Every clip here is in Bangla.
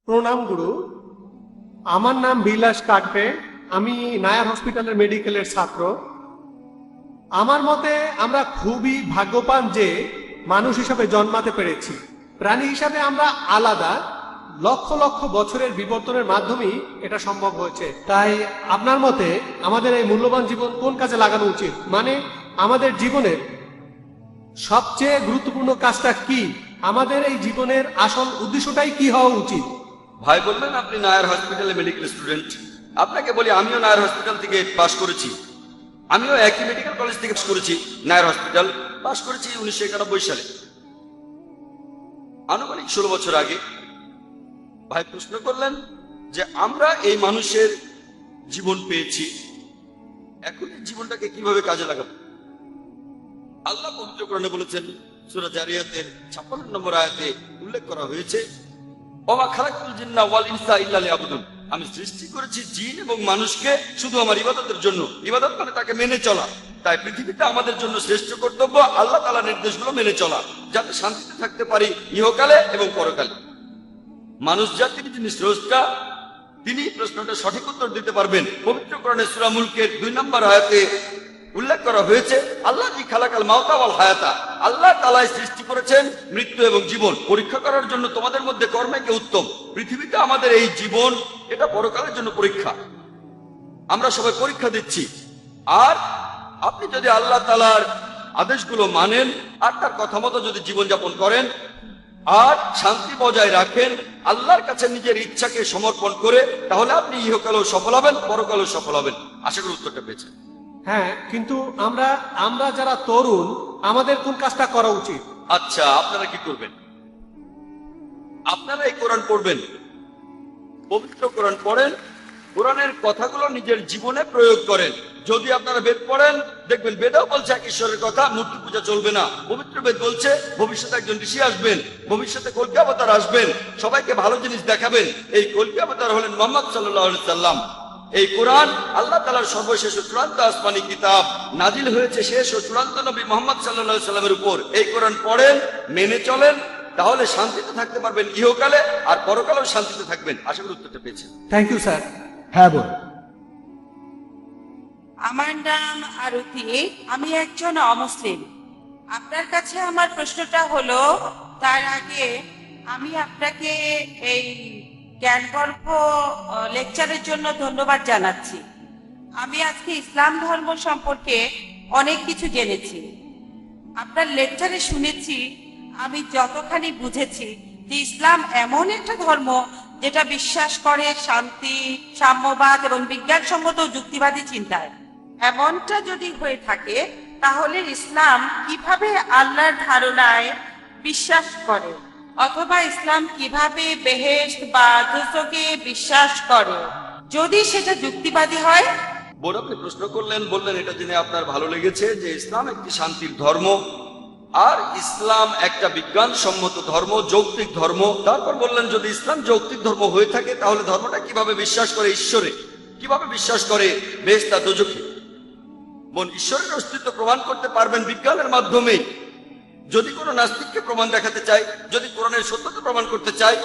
প্রণাম গুরু। আমার নাম বিলাস কাটবে। আমি নায়ার হসপিটালের মেডিকেলের ছাত্র। আমার মতে আমরা খুবই ভাগ্যবান যে মানুষ হিসাবে জন্মাতে পেরেছি। প্রাণী হিসাবে আমরা আলাদা, লক্ষ লক্ষ বছরের বিবর্তনের মাধ্যমেই এটা সম্ভব হয়েছে। তাই আপনার মতে আমাদের এই মূল্যবান জীবন কোন কাজে লাগানো উচিত? মানে আমাদের জীবনের সবচেয়ে গুরুত্বপূর্ণ কাজটা কি? আমাদের এই জীবনের আসল উদ্দেশ্যটাই কি হওয়া উচিত? ভাই বললেন আপনি নায়ার হসপিটালে মেডিকেল স্টুডেন্ট। আপনাকে বলি, আমিও নায়ার হসপিটাল থেকে পাশ করেছি। আমিও একই মেডিকেল কলেজ থেকে পাশ করেছি। নায়ার হসপিটাল পাশ করেছি 1991 সালে, আনুমানিক 16 বছর আগে। ভাই প্রশ্ন করলেন যে আমরা এই মানুষের জীবন পেয়েছি, এখন এই জীবনটাকে কিভাবে কাজে লাগাবো। আল্লাহ পবিত্র কোরআনে বলেছেন, সূরা জারিয়াতের 56 নম্বর আয়াতে উল্লেখ করা হয়েছে, ওমা খালাকুল জিন্না ওয়াল ইনসা ইল্লা লিয়াবুদুন। আমি সৃষ্টি করেছি জিন এবং মানুষকে শুধু আমার ইবাদতের জন্য। ইবাদত মানে তাকে মেনে চলা। তাই পৃথিবীতে আমাদের জন্য শ্রেষ্ঠ কর্তব্য আল্লাহ তাআলার নির্দেশগুলো মেনে চলা, যাতে শান্তিতে থাকতে পারি ইহকালে এবং পরকালে। মানুষ জাতির যিনি স্রষ্টা, তিনি প্রশ্নটা সঠিক উত্তর দিতে পারবেন। পবিত্র কোরআনে সূরা মুলকের 2 নম্বর আয়াতে উল্লেখ করা হয়েছে, আল্লাহ জি খালাকাল মাউতা ওয়াল হায়াতা। আল্লাহ তাআলাই সৃষ্টি করেছেন মৃত্যু এবং জীবন পরীক্ষা করার জন্য তোমাদের মধ্যে কর্মে কে উত্তম। পৃথিবীতে আমাদের এই জীবন, এটা পরকালের জন্য পরীক্ষা। আমরা সবাই পরীক্ষা দিচ্ছি। আর আপনি যদি আল্লাহ তাআলার আদেশগুলো মানেন আর তার কথা মতো যদি জীবনযাপন করেন আর শান্তি বজায় রাখেন, আল্লাহর কাছে নিজের ইচ্ছাকে সমর্পণ করে, তাহলে আপনি ইহকালেও সফল হবেন, পরকালেও সফল হবেন। আশা করি উত্তরটা পেয়েছেন। হ্যাঁ, কিন্তু আমরা আমরা যারা তরুণ, আমাদের কোন কাজটা করা উচিত? আচ্ছা, আপনারা কি করবেন? আপনারা এই কোরআন পড়বেন, পবিত্র কোরআন পড়েন, কোরআনের কথাগুলো নিজের জীবনে প্রয়োগ করেন। যদি আপনারা বেদ পড়েন, দেখবেন বেদাও বলছে এক ঈশ্বরের কথা, মূর্তি পূজা চলবে না। পবিত্র বেদ বলছে ভবিষ্যতে একজন ঋষি আসবেন, ভবিষ্যতে কল্কি অবতার আসবেন, সবাইকে ভালো জিনিস দেখাবেন। এই কল্কি অবতার হলেন মুহাম্মদ সাল্লাল্লাহু আলাইহি সাল্লাম। এই কোরআন আল্লাহ তাআলার সর্বশেষ ও চূড়ান্ত আসমানি কিতাব, নাজিল হয়েছে শেষ ও চূড়ান্ত নবী মুহাম্মদ সাল্লাল্লাহু আলাইহি সাল্লামের উপর। এই কোরআন পড়েন, মেনে চলেন, তাহলে শান্তিতে থাকতে পারবেন ইহকালে, আর পরকালেও শান্তিতে থাকবেন। আশা করি উত্তরটা পেয়েছেন। Thank you sir. হ্যাঁ বল। আমার নাম আরতি, আমি একজন অমুসলিম। আপনার কাছে আমার প্রশ্নটা হলো, তার আগে আমি আপনাকে এই জ্ঞানগর্ভ লেকচারের জন্য ধন্যবাদ জানাচ্ছি। আমি আজকে ইসলাম ধর্ম সম্পর্কে অনেক কিছু জেনেছি। আপনার লেকচারে শুনেছি, আমি যতখানি বুঝেছি যে ইসলাম এমন একটা ধর্ম যেটা বিশ্বাস করে শান্তি, সাম্যবাদ এবং বিজ্ঞানসম্মত যুক্তিবাদী চিন্তায়। এমনটা যদি হয়ে থাকে, তাহলে ইসলাম কিভাবে আল্লাহর ধারণায় বিশ্বাস করে, অথবা ইসলাম কিভাবে বেহেশত বা দোজখে বিশ্বাস করে, যদি সেটা যুক্তিবাদী হয়? বোন, আপনি প্রশ্ন করলেন, বললেন এটা জেনে আপনার ভালো লেগেছে যে ইসলাম একটি শান্তির ধর্ম আর ইসলাম একটা বিজ্ঞানসম্মত ধর্ম, যৌক্তিক ধর্ম। তারপর বললেন যদি ইসলাম যৌক্তিক ধর্ম হয়ে থাকে, তাহলে ধর্মটা কিভাবে বিশ্বাস করে ঈশ্বরে, কিভাবে বিশ্বাস করে বেহেশত আর দোজখে। বোন, ঈশ্বরের অস্তিত্ব প্রমাণ করতে পারবেন বিজ্ঞানের মাধ্যমে। যদি কোনো নাস্তিককে প্রমাণ দেখাতে চাই, যদি কোরআনের সত্যতা প্রমাণ করতে চাই,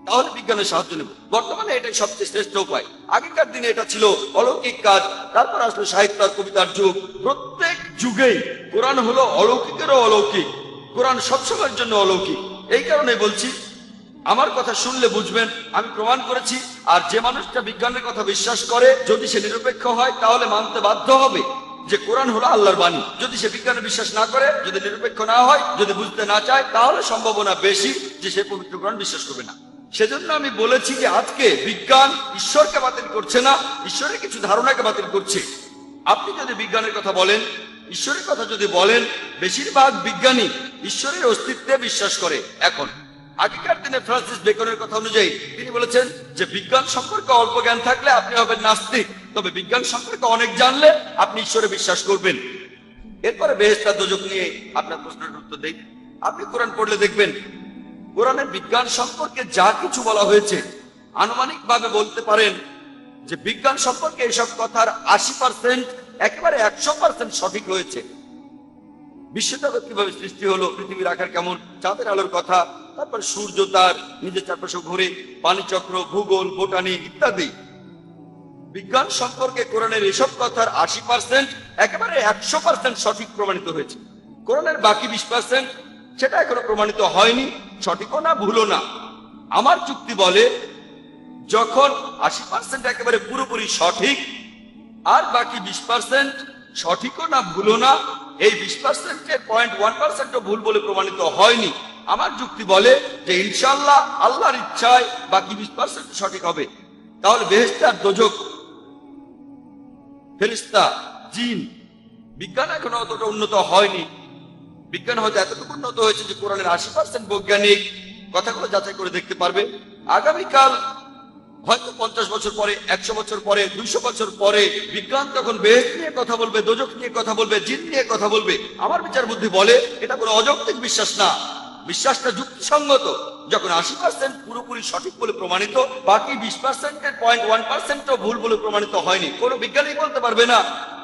তাহলে বিজ্ঞানের সাহায্য নেব। বর্তমানে এটাই সবচেয়ে শ্রেষ্ঠ উপায়। আগেকার দিনে এটা ছিল অলৌকিক কাজ, তারপর আসলো সাহিত্য আর কবিতার যুগ। প্রত্যেক যুগেই কোরআন হলো অলৌকিকেরও অলৌকিক। কোরআন সবসময়ের জন্য অলৌকিক। এই কারণে বলছি, আমার কথা শুনলে বুঝবেন আমি প্রমাণ করেছি। আর যে মানুষটা বিজ্ঞানের কথা বিশ্বাস করে, যদি সে নিরপেক্ষ হয়, তাহলে মানতে বাধ্য হবে যে কোরআন হলো আল্লাহর বাণী। যদি সে বিজ্ঞানে বিশ্বাস না করে, যদি নিরপেক্ষ না হয়, যদি বুঝতে না চায়, তাহলে সম্ভাবনা বেশি যে সে পবিত্র কোরআন বিশ্বাস করবে না। সেজন্য আমি বলেছি যে আজকে বিজ্ঞান ঈশ্বরকে বাতিল করছে না, ঈশ্বরের কিছু ধারণাকে বাতিল করছে। আপনি যদি বিজ্ঞানের কথা বলেন, ঈশ্বরের কথা যদি বলেন, বেশিরভাগ বিজ্ঞানী ঈশ্বরের অস্তিত্বে বিশ্বাস করে। এখন আগেকার দিনে ফ্রান্সিস বেকনের কথা অনুযায়ী তিনি বলেছেন যে বিজ্ঞান সম্পর্কে অল্প জ্ঞান থাকলে আপনি হবেন নাস্তিক, তবে বিজ্ঞান সম্পর্কে অনেক জানলে আপনি ঈশ্বরে বিশ্বাস করবেন। এরপরে বেহেশত আর দোজখ নিয়ে আপনার প্রশ্নের উত্তর দেই। আপনি কোরআন পড়লে দেখবেন কোরআনের বিজ্ঞান সম্পর্কে যা কিছু বলা হয়েছে, আনুমানিক ভাবে বলতে পারেন যে বিজ্ঞান সম্পর্কে এইসব কথার 80% একেবারে 100% সঠিক হয়েছে। বিশ্বজগৎ কিভাবে সৃষ্টি হলো, পৃথিবীর আকার কেমন, চাঁদের আলোর কথা, তারপর সূর্য তার নিজের চারপাশে ঘুরে, পানিচক্র, ভূগোল, বোটানি ইত্যাদি। বিজ্ঞান সম্পর্কে কোরআনের এসব কথার 80% একেবারে 100% সঠিক প্রমাণিত হয়েছে। কোরআনের বাকি 20% সেটা এখনো প্রমাণিত হয়নি, সঠিকও না ভুলও না। আমার যুক্তি বলে যখন 80% একেবারে পুরোপুরি সঠিক আর বাকি 20% সঠিকও না ভুলও না, এই 20%-এর 0.1%ও ভুল বলে প্রমাণিত হয়নি, আমার যুক্তি বলে যে ইনশাআল্লাহ আল্লাহর ইচ্ছায় বাকি 20% সঠিক হবে। তাহলে বেহেশত আর দোজখ, ফেরেশতা, জিন, বিজ্ঞান এখনো অতটা উন্নত হয়নি। বিজ্ঞান হয়তো এতটুকু উন্নত হয়েছে যে কোরআনের 80% বৈজ্ঞানিক কথাগুলো যাচাই করে দেখতে পারবে। আগামীকাল হয়তো 50 বছর পরে, 100 বছর পরে, 200 বছর পরে বিজ্ঞান তখন বেহেশত নিয়ে কথা বলবে, দোজখ নিয়ে কথা বলবে, জিন নিয়ে কথা বলবে। আমার বিচার বুদ্ধি বলে এটা কোনো অযৌক্তিক বিশ্বাস না, বিশ্বাসটা যুক্তিসঙ্গত। যখন 80% পুরোপুরি সঠিক বলে প্রমাণিত, বাকি 20%-এর 0.1%ও ভুল বলে প্রমাণিত হয়নি। কোনো বিজ্ঞানী বলতে পারবে না,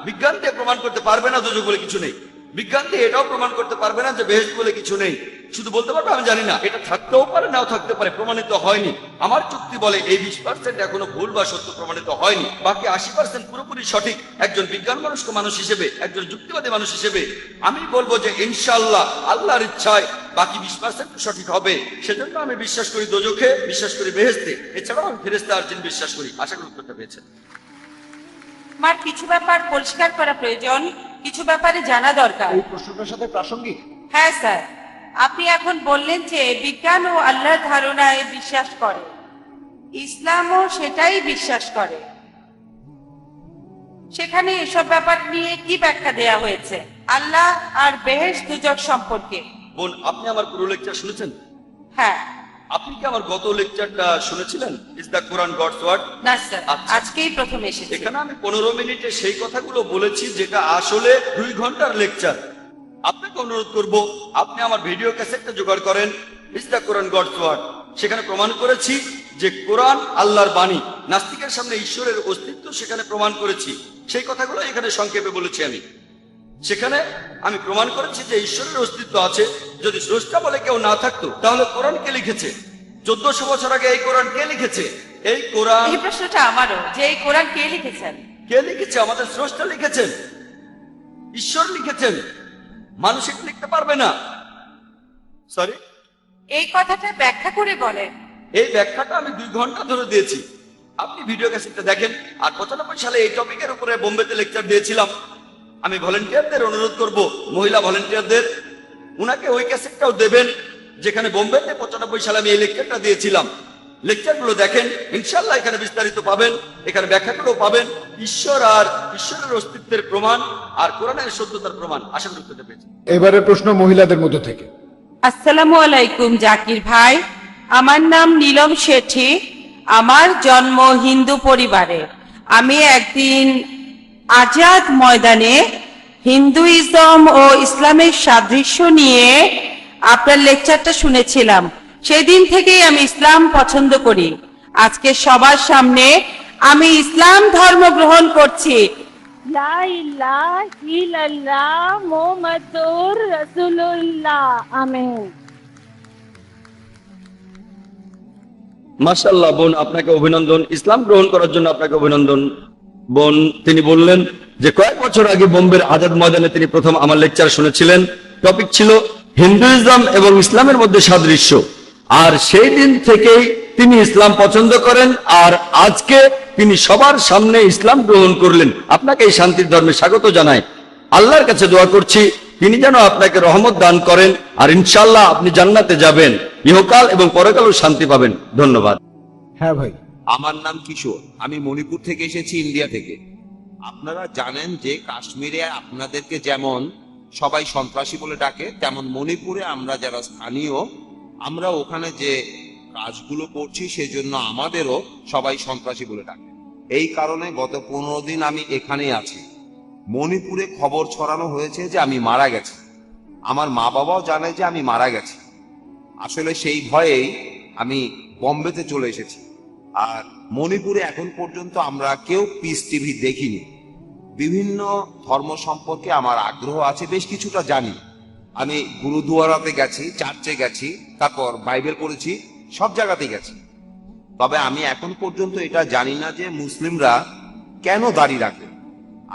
বিজ্ঞান দিয়ে প্রমাণ করতে পারবে না দোজখ বলে কিছু নেই, বিজ্ঞান দিয়ে এটাও প্রমাণ করতে পারবে না যে বেহেশত বলে কিছু নেই। শুধু বলতে পারবে আমি জানি না, এটা থাকতেও পারে নাও থাকতে পারে, প্রমাণিত হয়নি। আমার যুক্তি বলে এই 20% এখনো ভুল বা সত্য প্রমাণিত হয়নি, বাকি 80% পুরোপুরি সঠিক। একজন বিজ্ঞান মনস্ক মানুষ হিসেবে, একজন যুক্তিবাদী মানুষ হিসেবে আমি বলবো যে ইনশাআল্লাহ আল্লাহর ইচ্ছায় বাকি 20% সঠিক হবে। সেজন্য আমি বিশ্বাস করি দোজখে, বিশ্বাস করি বেহেশতে, এছাড়াও আমি ফেরেশতা আর জিন বিশ্বাস করি। আশা করি উত্তরটা পেয়েছেন। আমার কিছু ব্যাপার পরিষ্কার করা প্রয়োজন, কিছু ব্যাপারে জানা দরকার। এই প্রশ্নটার সাথে প্রাসঙ্গিক। হ্যাঁ স্যার, আপনি এখন বললেন যে বিজ্ঞান ও আল্লাহর ধারণায় বিশ্বাস করে, ইসলামও সেটাই বিশ্বাস করে। সেখানে এসব ব্যাপার নিয়ে কি ব্যাখ্যা দেয়া হয়েছে আল্লাহ আর বেহেশত দোজখ সম্পর্কে? বোন, আপনি আমার পুরো লেকচার শুনেছেন? হ্যাঁ। আপনি কি আমার গত লেকচারটা শুনেছিলেন, is the Quran God's word? না স্যার, আচ্ছা। আজকেই প্রথম এসেছি। এখানে আমি 15 মিনিটে সেই কথাগুলো বলেছি যেটা আসলে 2 ঘন্টার লেকচার। আপনাকে অনুরোধ করব আপনি আমার ভিডিও ক্যাসেটটা জোগাড় করেন, is the Quran God's word. সেখানে প্রমাণ করেছি যে কোরআন আল্লাহর বাণী, নাস্তিকের সামনে ঈশ্বরের অস্তিত্ব সেখানে প্রমাণ করেছি। সেই কথাগুলো এখানে সংক্ষেপে বলেছি আমি। সেখানে আমি প্রমাণ করেছি যে ঈশ্বরের অস্তিত্ব আছে। যদি স্রষ্টা বলে কেউ না থাকতো তাহলে কোরআন কে লিখেছে? 1400 বছর আগে এই কোরআন কে লিখেছে? এই কোরআন, এই প্রশ্নটা আমারও, যে এই কোরআন কে লিখেছেন? কে লিখেছে? আমাদের স্রষ্টা লিখেছেন, ঈশ্বর লিখেছেন। মানুষ এটা লিখতে পারবে না। সরি, এই কথাটা ব্যাখ্যা করে বলেন। এই ব্যাখ্যাটা আমি 2 ঘন্টা ধরে দিয়েছি। আপনি ভিডিও ক্যাসেটটা দেখেন। আর 95 সালে এই টপিকের উপরে বোম্বেতে লেকচার দিয়েছিলাম। আমি ভলেন্টিয়ারদের অনুরোধ করব, মহিলা ভলেন্টিয়ারদের, উনাকে ওই ক্যাসেটটাও দেবেন যেখানে বোম্বেতে 95 সালে আমি এই লেকচারটা দিয়েছিলাম। লেকচারগুলো দেখেন, ইনশাআল্লাহ এখানে বিস্তারিত পাবেন, এখানে ব্যাখ্যাগুলো পাবেন, ঈশ্বর আর ঈশ্বরের অস্তিত্বের প্রমাণ আর কোরআনের সত্যতার প্রমাণ। আশা করি উত্তরটা পেয়েছেন। এবারে প্রশ্ন মহিলাদের মধ্য থেকে। আসসালামু আলাইকুম জাকির ভাই, আমার নাম নীলম শেঠি। আমার জন্ম হিন্দু পরিবারে। আমি একদিন আজাদ ময়দানে হিন্দুইজম ও ইসলামের সাদৃশ্য নিয়ে আপনার লেকচারটা শুনেছিলাম। সেদিন থেকেই আমি ইসলাম পছন্দ করি। আজকে সবার সামনে আমি ইসলাম ধর্ম গ্রহণ করছি। লা ইলাহা ইল্লাল্লাহ মুহাম্মাদুর রাসূলুল্লাহ। আমিন। মাশাআল্লাহ বোন, আপনাকে অভিনন্দন। ইসলাম গ্রহণ করার জন্য আপনাকে অভিনন্দন বোন। তিনি বললেন যে কয়েক বছর আগে বোম্বের আজাদ ময়দানে তিনি প্রথম আমার লেকচার শুনেছিলেন। টপিক ছিল হিন্দুইজম এবং ইসলামের মধ্যে সাদৃশ্য। আর সেই দিন থেকেই তিনি ইসলাম পছন্দ করেন, আর আজকে তিনি সবার সামনে ইসলাম গ্রহণ করলেন। আপনাকে এই শান্তির ধর্মে স্বাগত জানাই। আল্লাহর কাছে দোয়া করছি তিনি যেন আপনাকে রহমত দান করেন, আর ইনশাআল্লাহ আপনি জান্নাতে যাবেন, ইহকাল এবং পরকালও শান্তি পাবেন। ধন্যবাদ। হ্যাঁ ভাই। আমার নাম কিশোর, আমি মণিপুর থেকে এসেছি, ইন্ডিয়া থেকে। আপনারা জানেন যে কাশ্মীরে আপনাদেরকে যেমন সবাই সন্ত্রাসী বলে ডাকে, তেমন মণিপুরে আমরা যারা স্থানীয়, আমরা ওখানে যে কাজগুলো করছি সেজন্য আমাদেরও সবাই সন্ত্রাসী বলে ডাকে। এই কারণে গত 15 দিন আমি এখানেই আছি। মণিপুরে খবর ছড়ানো হয়েছে যে আমি মারা গেছি। আমার মা বাবাও জানে যে আমি মারা গেছি। আসলে সেই ভয়েই আমি বম্বেতে চলে এসেছি। আর মণিপুরে এখন পর্যন্ত আমরা কেউ পিস টিভি দেখিনি। বিভিন্ন ধর্ম সম্পর্কে আমার আগ্রহ আছে, বেশ কিছুটা জানি, আমি গুরুদুয়ারাতে গেছি, চার্চে গেছি, তারপর বাইবেল পড়েছি, সব জায়গাতেই গেছি। তবে আমি এখন পর্যন্ত এটা জানি না যে মুসলিমরা কেন দাড়ি রাখে।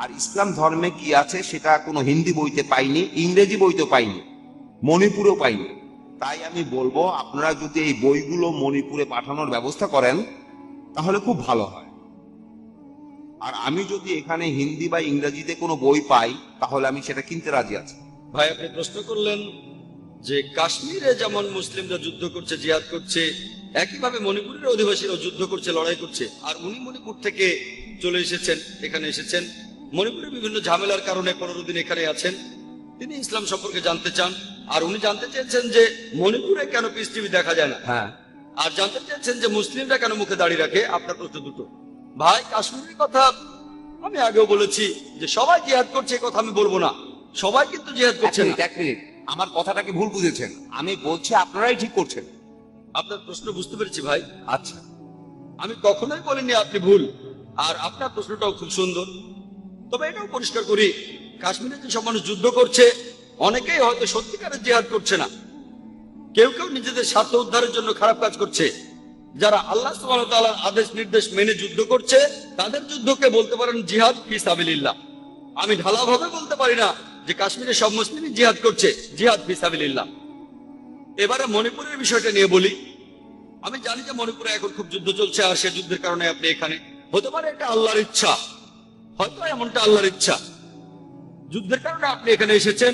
আর ইসলাম ধর্মে কি আছে সেটা কোনো হিন্দি বইতে পাইনি, ইংরেজি বইতে পাইনি, মণিপুরেও পাইনি। তাই আমি বলবো আপনারা যদি এই বইগুলো মণিপুরে পাঠানোর ব্যবস্থা করেন তাহলে খুব ভালো হয়। আর আমি যদি এখানে হিন্দি বা ইংরেজিতে কোনো বই পাই তাহলে আমি সেটা কিনতে রাজি আছি। ভাই, আপনি প্রশ্ন করলেন যে কাশ্মীরে যেমন মুসলিমরা যুদ্ধ করছে, জিহাদ করছে, একইভাবে মণিপুরের অধিবাসীরা যুদ্ধ করছে, লড়াই করছে। আর উনি মণিপুর থেকে চলে এসেছেন, এখানে এসেছেন মণিপুরের বিভিন্ন ঝামেলার কারণে 15 দিন এখানে আছেন। তিনি ইসলাম সম্পর্কে জানতে চান, আর উনি জানতে চেয়েছেন যে মণিপুরে কেন পিস টিভি দেখা যায় না, হ্যাঁ, আর জানতে চেয়েছেন যে মুসলিমরা কেন মুখে দাঁড়িয়ে রাখে। আপনার প্রশ্ন দুটো। ভাই, কাশ্মীরের কথা আমি আগেও বলেছি যে সবাই জিহাদ করছে, কথা আমি বলবো না, সবাই কিন্তু জিহাদ করছে না। এক মিনিট, আমার কথাটাকে ভুল বুঝেছেন। আমি বলছি আপনারাই ঠিক করছেন। আপনার প্রশ্ন বুঝতে পেরেছি ভাই। আচ্ছা, আমি কখনোই বলিনি আপনি ভুল, আর আপনার প্রশ্নটাও খুব সুন্দর। তবে এটাও পরিষ্কার করি, কাশ্মীরে যেসব মানুষ যুদ্ধ করছে অনেকেই হয়তো সত্যিকারের জিহাদ করছে না, কেউ কেউ নিজেদের স্বার্থ উদ্ধারের জন্য খারাপ কাজ করছে। যারা আল্লাহ সুবহানাহু ওয়া তাআলার আদেশ নির্দেশ মেনে যুদ্ধ করছে তাদের যুদ্ধকে বলতে পারেন জিহাদ ফি সাবিলিল্লাহ। আমি ঢালাভাবে বলতে পারি না যে কাশ্মীরে সব মুসলিমই জিহাদ করছে, জিহাদ ফি সাবিলিল্লাহ। এবারে মণিপুরের বিষয়টা নিয়ে বলি। আমি জানি যে মণিপুরে এখন খুব যুদ্ধ চলছে, আর সে যুদ্ধের কারণে আপনি এখানে। হতে পারে এটা আল্লাহর ইচ্ছা, হয়তো এমনটা আল্লাহর ইচ্ছা, যুদ্ধের কারণে আপনি এখানে এসেছেন।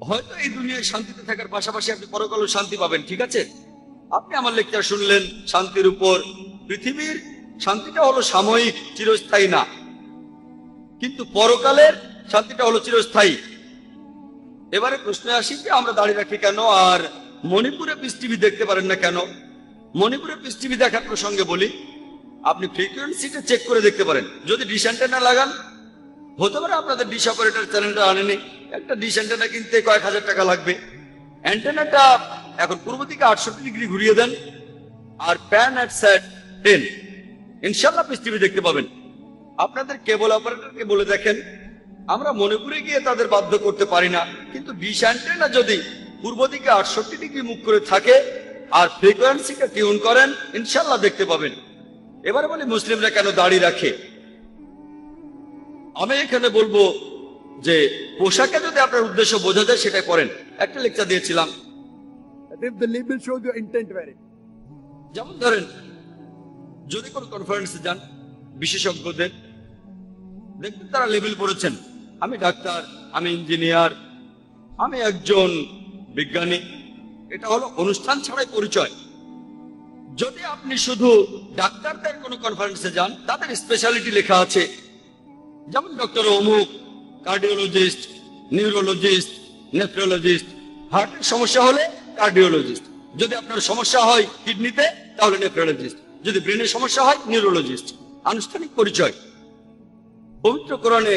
হয়তো এই দুনিয়ায় শান্তিতে থাকার পাশাপাশি আপনি পরকালেও শান্তি পাবেন, ঠিক আছে? আপনি আমার লেকচার শুনলেন শান্তির উপর। পৃথিবীর শান্তিটা হলো সাময়িক, চিরস্থায়ী না, কিন্তু পরকালের শান্তিটা হলো চিরস্থায়ী। এবারে প্রশ্নে আসি যে আমরা দাঁড়িয়ে রাখি কেন, আর মণিপুরে পিস টিভি দেখতে পারেন না কেন? মণিপুরে পিস টিভি দেখার প্রসঙ্গে বলি, আপনি ফ্রিকোয়েন্সিটা চেক করে দেখতে পারেন। যদি ডিশ অ্যান্টেনা লাগান, হতে পারে আপনাদের ডিশ অপারেটর চ্যানেলটা আনেনি, একটা ডিশ অ্যান্টেনা কিনতে কয়েক হাজার টাকা লাগবে। অ্যান্টেনাটা এখন পূর্ব দিকে 68 ডিগ্রি ঘুরিয়ে দেন, আর প্যান অ্যাট স্যাট 10, ইনশাল্লাহ পিস টিভি দেখতে পাবেন। আপনাদের কেবল অপারেটরকে বলে দেখেন, আমরা মণিপুরে গিয়ে তাদের বাধ্য করতে পারি না, কিন্তু ডিশ অ্যান্টেনা যদি পূর্ব দিকে 68 ডিগ্রি মুখ করে থাকে আর ফ্রিকোয়েন্সিটা টিউন করেন, ইনশাল্লাহ দেখতে পাবেন। এবারে বলি মুসলিমরা কেন দাড়ি রাখে। আমি এখানে বলবো যে পোশাকে যদি আপনার উদ্দেশ্য বোঝা যায় সেটাই করেন। একটা লেকচার দিয়েছিলাম, If the label shows your intent, wear it. যেমন ধরেন যদি কোনো কনফারেন্সে যান, বিশেষজ্ঞদের দেখবেন তারা লেবেল পড়েছেন, আমি ডাক্তার, আমি ইঞ্জিনিয়ার, আমি একজন বিজ্ঞানী। এটা হলো অনুষ্ঠান ছাড়াই পরিচয়। যদি আপনি শুধু ডাক্তারদের কোনো কনফারেন্সে যান, তাদের স্পেশালিটি লেখা আছে, যেমন ডক্টর অমুক, কার্ডিওলজিস্ট, নিউরোলজিস্ট, নেফ্রোলজিস্ট। হার্টের সমস্যা হলে কার্ডিওলজিস্ট, যদি আপনার সমস্যা হয় কিডনিতে তাহলে নেফ্রোলজিস্ট, যদি ব্রেনের সমস্যা হয় নিউরোলজিস্ট। আনুষ্ঠানিক পরিচয় পবিত্র কোরআনে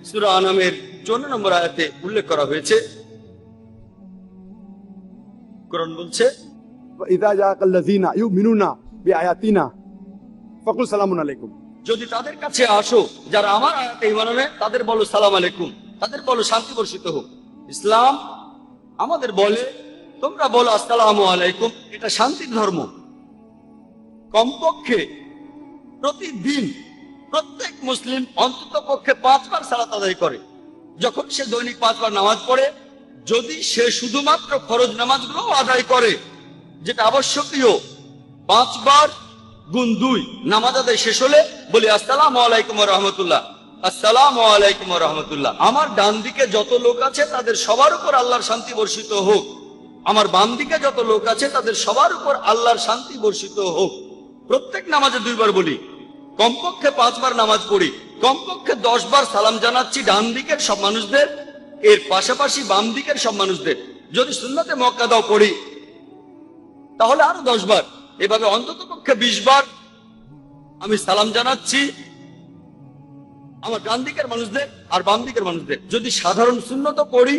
সূরা আনামের 54 নম্বর আয়াতে উল্লেখ করা হয়েছে। কোরআন বলছে, وَإِذَا جَاءَكَ الَّذِينَ يُؤْمِنُونَ بِآيَاتِنَا فَقُلْ سَلَامٌ عَلَيْكُمْ। যদি তাদের কাছে আসো যারা আমার আয়াতে ঈমান আনে, তাদের বলো সালাম আলাইকুম, তাদের বলো শান্তি বর্ষিত হোক। ইসলাম আমাদের বলে তোমরা বলো আসসালামু আলাইকুম, এটা শান্তির ধর্ম। কমপক্ষে প্রতিদিন প্রত্যেক মুসলিম অন্তত পক্ষে 5 বার সালাত আদায় করে। যখন সে দৈনিক 5 বার নামাজ পড়ে, যদি সে শুধুমাত্র ফরজ নামাজগুলো আদায় করে, যেটা আবশ্যকীয়, 5 বার গুণ 2, নামাজ আদায় শেষ হলে বলি আসসালামু আলাইকুম ওয়া রাহমাতুল্লাহ, আসসালামু আলাইকুম ওয়া রাহমাতুল্লাহ। আমার ডান দিকে যত লোক আছে তাদের সবার উপর আল্লাহর শান্তি বর্ষিত হোক, আমার বাম দিকে যত লোক আছে তাদের সবার উপর আল্লাহর শান্তি বর্ষিত হোক। প্রত্যেক নামাজে 2 বার বলি, কমপক্ষে 5 বার নামাজ পড়ি, কমপক্ষে 10 বার সালাম জানাচ্ছি ডান দিকের সব মানুষদের, এর পাশাপাশি বাম দিকের সব মানুষদের। যদি সুন্নতে মুআক্কাদাও পড়ি তাহলে আরো 10 বার। এভাবে অন্তত পক্ষে 20 বার আমি সালাম জানাচ্ছি আমার ডান দিকের মানুষদের আর বাম দিকের মানুষদের। যদি সাধারণ সুন্নত পড়ি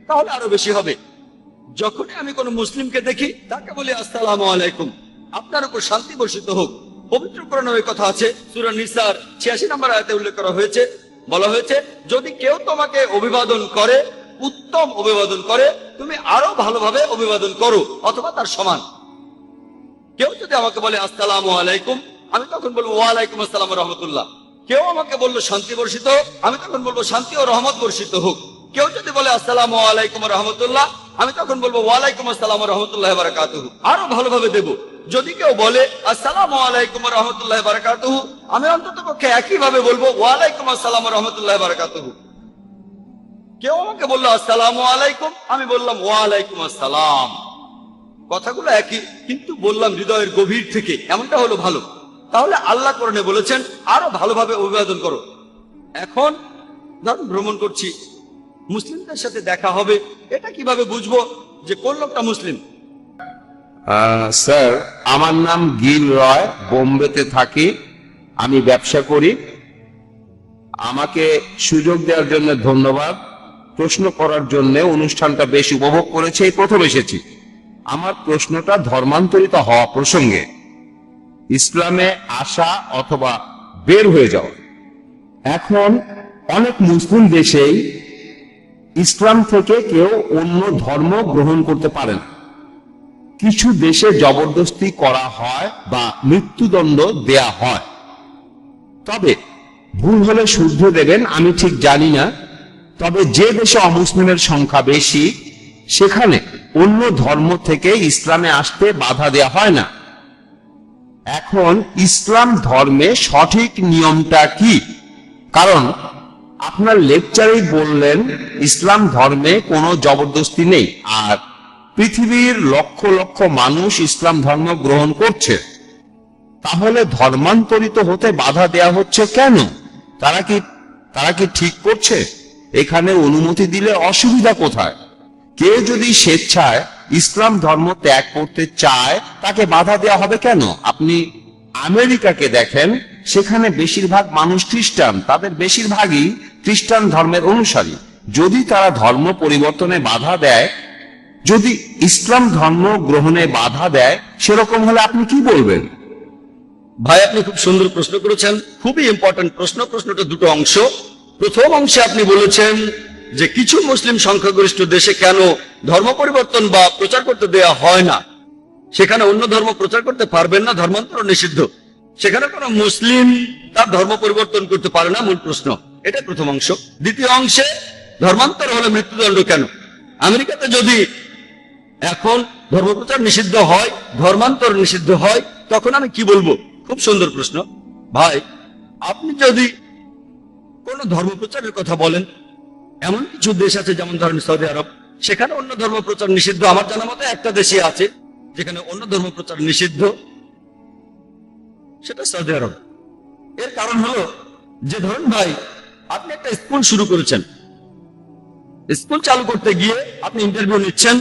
তাহলে আরো বেশি হবে। যখনই আমি কোনো মুসলিমকে দেখি তাকে বলি আসসালামু আলাইকুম, আপনার উপর শান্তি বর্ষিত হোক। পবিত্র কোরআনে ওই কথা আছে, সূরা নিসার 86 নম্বর আয়াতে উল্লেখ করা হয়েছে, বলা হয়েছে যদি কেউ তোমাকে অভিবাদন করে উত্তম অভিবাদন করে তুমি আরো ভালোভাবে অভিবাদন করো অথবা তার সমান। কেউ যদি আমাকে বলে আসসালামু আলাইকুম, আমি তখন বলবো ওয়ালাইকুম আসসালাম রহমতুল্লাহ। কেউ আমাকে বললো শান্তি বর্ষিত হোক, আমি তখন বলবো শান্তি ও রহমত বর্ষিত হোক। কেউ যদি বলে আসসালামু আলাইকুম রহমতুল্লাহ, আমি তখন বলবো ওয়ালাইকুম আসসালাম রহমতুল্লাহ বারাকাতুহু, আরো ভালোভাবে দেব। যদি কেউ বলে আসসালামু আলাইকুম রহমতুল্লাহ বারাকাতুহু, আমি অন্তত পক্ষে একই ভাবে বলবো ওয়ালাইকুম আসসালাম রহমতুল্লাহ বারাকাতুহু। কেউ আমাকে বললো আসসালামু আলাইকুম, আমি বললাম ওয়ালাইকুম আসসালাম। কথাগুলো একই, কিন্তু বললাম হৃদয়ের গভীর থেকে, এমনটা হলো ভালো। তাহলে আল্লাহ কোরআনে বলেছেন আরো ভালোভাবে অভিবাদন করো। এখন ধরুন ভ্রমণ করছি, মুসলিমদের সাথে দেখা হবে, এটা কিভাবে বুঝবো যে কোন লোকটা মুসলিম? স্যার, আমার নাম গিল রয়, বোম্বেতে থাকি, আমি ব্যবসা করি। আমাকে সুযোগ দেওয়ার জন্য ধন্যবাদ। প্রশ্ন করার জন্য অনুষ্ঠানটা বেশ উপভোগ করেছে, এই প্রথম এসেছি। আমার প্রশ্নটা ধর্মান্তরিত হওয়া প্রসঙ্গে, ইসলামে আসা অথবা বের হয়ে যাওয়া। এখন অনেক মুসলিম দেশেই ইসলাম থেকে কেউ অন্য ধর্ম গ্রহণ করতে পারে না। কিছু দেশে জবরদস্তি করা হয় বা মৃত্যুদণ্ড দেয়া হয়। তবে ভুল হলে শুদ্ধ দেবেন, আমি ঠিক জানি না। তবে যে দেশে অমুসলিমের সংখ্যা বেশি, সেখানে অন্য ধর্ম থেকে ইসলামে আসতে বাধা দেয়া হয় না। এখন ইসলাম ধর্মে সঠিক নিয়মটা কি? কারণ আপনার লেকচারেই বললেন ইসলাম ধর্মে কোনো জবরদস্তি নেই, আর পৃথিবীর লক্ষ লক্ষ মানুষ ইসলাম ধর্ম গ্রহণ করছে। তাহলে ধর্মান্তরিত হতে বাধা দেয়া হচ্ছে কেন? তারা কি ঠিক করছে? এখানে অনুমতি দিলে অসুবিধা কোথায়? কেউ যদি স্বেচ্ছায় ইসলাম ধর্ম ত্যাগ করতে চায়, তাকে বাধা দেওয়া হবে কেন? আপনি আমেরিকাকে দেখেন, সেখানে বেশিরভাগ মানুষ খ্রিস্টান, তাদের বেশিরভাগই খ্রিস্টান ধর্মের অনুসারী। যদি তারা ধর্ম পরিবর্তনে বাধা দেয়, যদি ইসলাম ধর্ম গ্রহণে বাধা দেয়, সেরকম হলে আপনি কি বলবেন? ভাই, আপনি খুব সুন্দর প্রশ্ন করেছেন, খুবই ইম্পর্টেন্ট প্রশ্ন। প্রশ্নটা দুটো অংশ। প্রথম অংশে আপনি বলেছেন যে কিছু মুসলিম সংখ্যাগরিষ্ঠ দেশে কেন ধর্ম পরিবর্তন বা প্রচার করতে দেয়া হয় না, সেখানে অন্য ধর্ম প্রচার করতে পারবেন না, ধর্মান্তর নিষিদ্ধ, সেখানে কোনো মুসলিম তার ধর্ম পরিবর্তন করতে পারে না, মূল প্রশ্ন। এটা প্রথম অংশ। দ্বিতীয় অংশে ধর্মান্তর হলে মৃত্যুদণ্ড কেন? আমেরিকাতে যদি এখন ধর্মপ্রচার নিষিদ্ধ হয়, ধর্মান্তর নিষিদ্ধ হয়, তখন আমি কি বলবো? খুব সুন্দর প্রশ্ন ভাই। আপনি যদি কোন ধর্ম প্রচারের কথা বলেন, এমন কিছু দেশ আছে যেমন ধরেন সৌদি আরব, সেখানে অন্য ধর্ম প্রচার নিষিদ্ধ। আমার জানা মতে একটা দেশে আছে যেখানে অন্য ধর্ম প্রচার নিষিদ্ধ, সেটা সৌদি আরব। এর কারণ হলো যে ধরুন ভাই, আপনি একটা স্কুল শুরু করেছেন, স্কুল চালু করতে গিয়ে আপনি ইন্টারভিউ নিচ্ছেন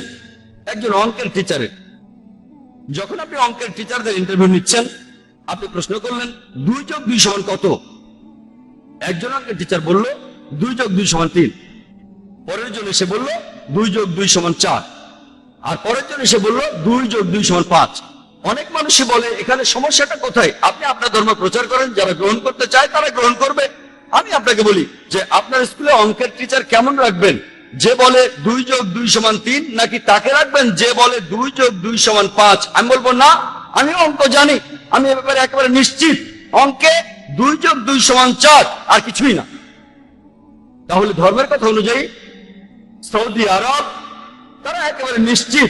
একজন অঙ্কের টিচারের। যখন আপনি অঙ্কের টিচারদের ইন্টারভিউ নিচ্ছেন, আপনি প্রশ্ন করলেন 2 + 2 = কত? একজন অঙ্কের টিচার বলল 2 + 2 = 3। পরের জন এসে বলল 2 + 2 = 4। আর পরের জন এসে বলল 2 + 2 = 5। অনেক মানুষই বলে এখানে সমস্যাটা কোথায়? আপনি আপনার ধর্ম প্রচার করেন, যারা গ্রহণ করতে চায় তারা গ্রহণ করবে। আমি আপনাকে বলি যে আপনার স্কুলে অঙ্কের টিচার কেমন রাখবেন? যে বলে 2 + 2 = 3, নাকি তাকে রাখবেন যে বলে 2 + 2 = 5? আমি বলবো না, আমি অঙ্ক জানি, আমি এ ব্যাপারে একেবারে নিশ্চিত, অঙ্কে 2 + 2 = 4, আর কিছুই না। তাহলে ধর্মের কথা অনুযায়ী সৌদি আরব তারা একেবারে নিশ্চিত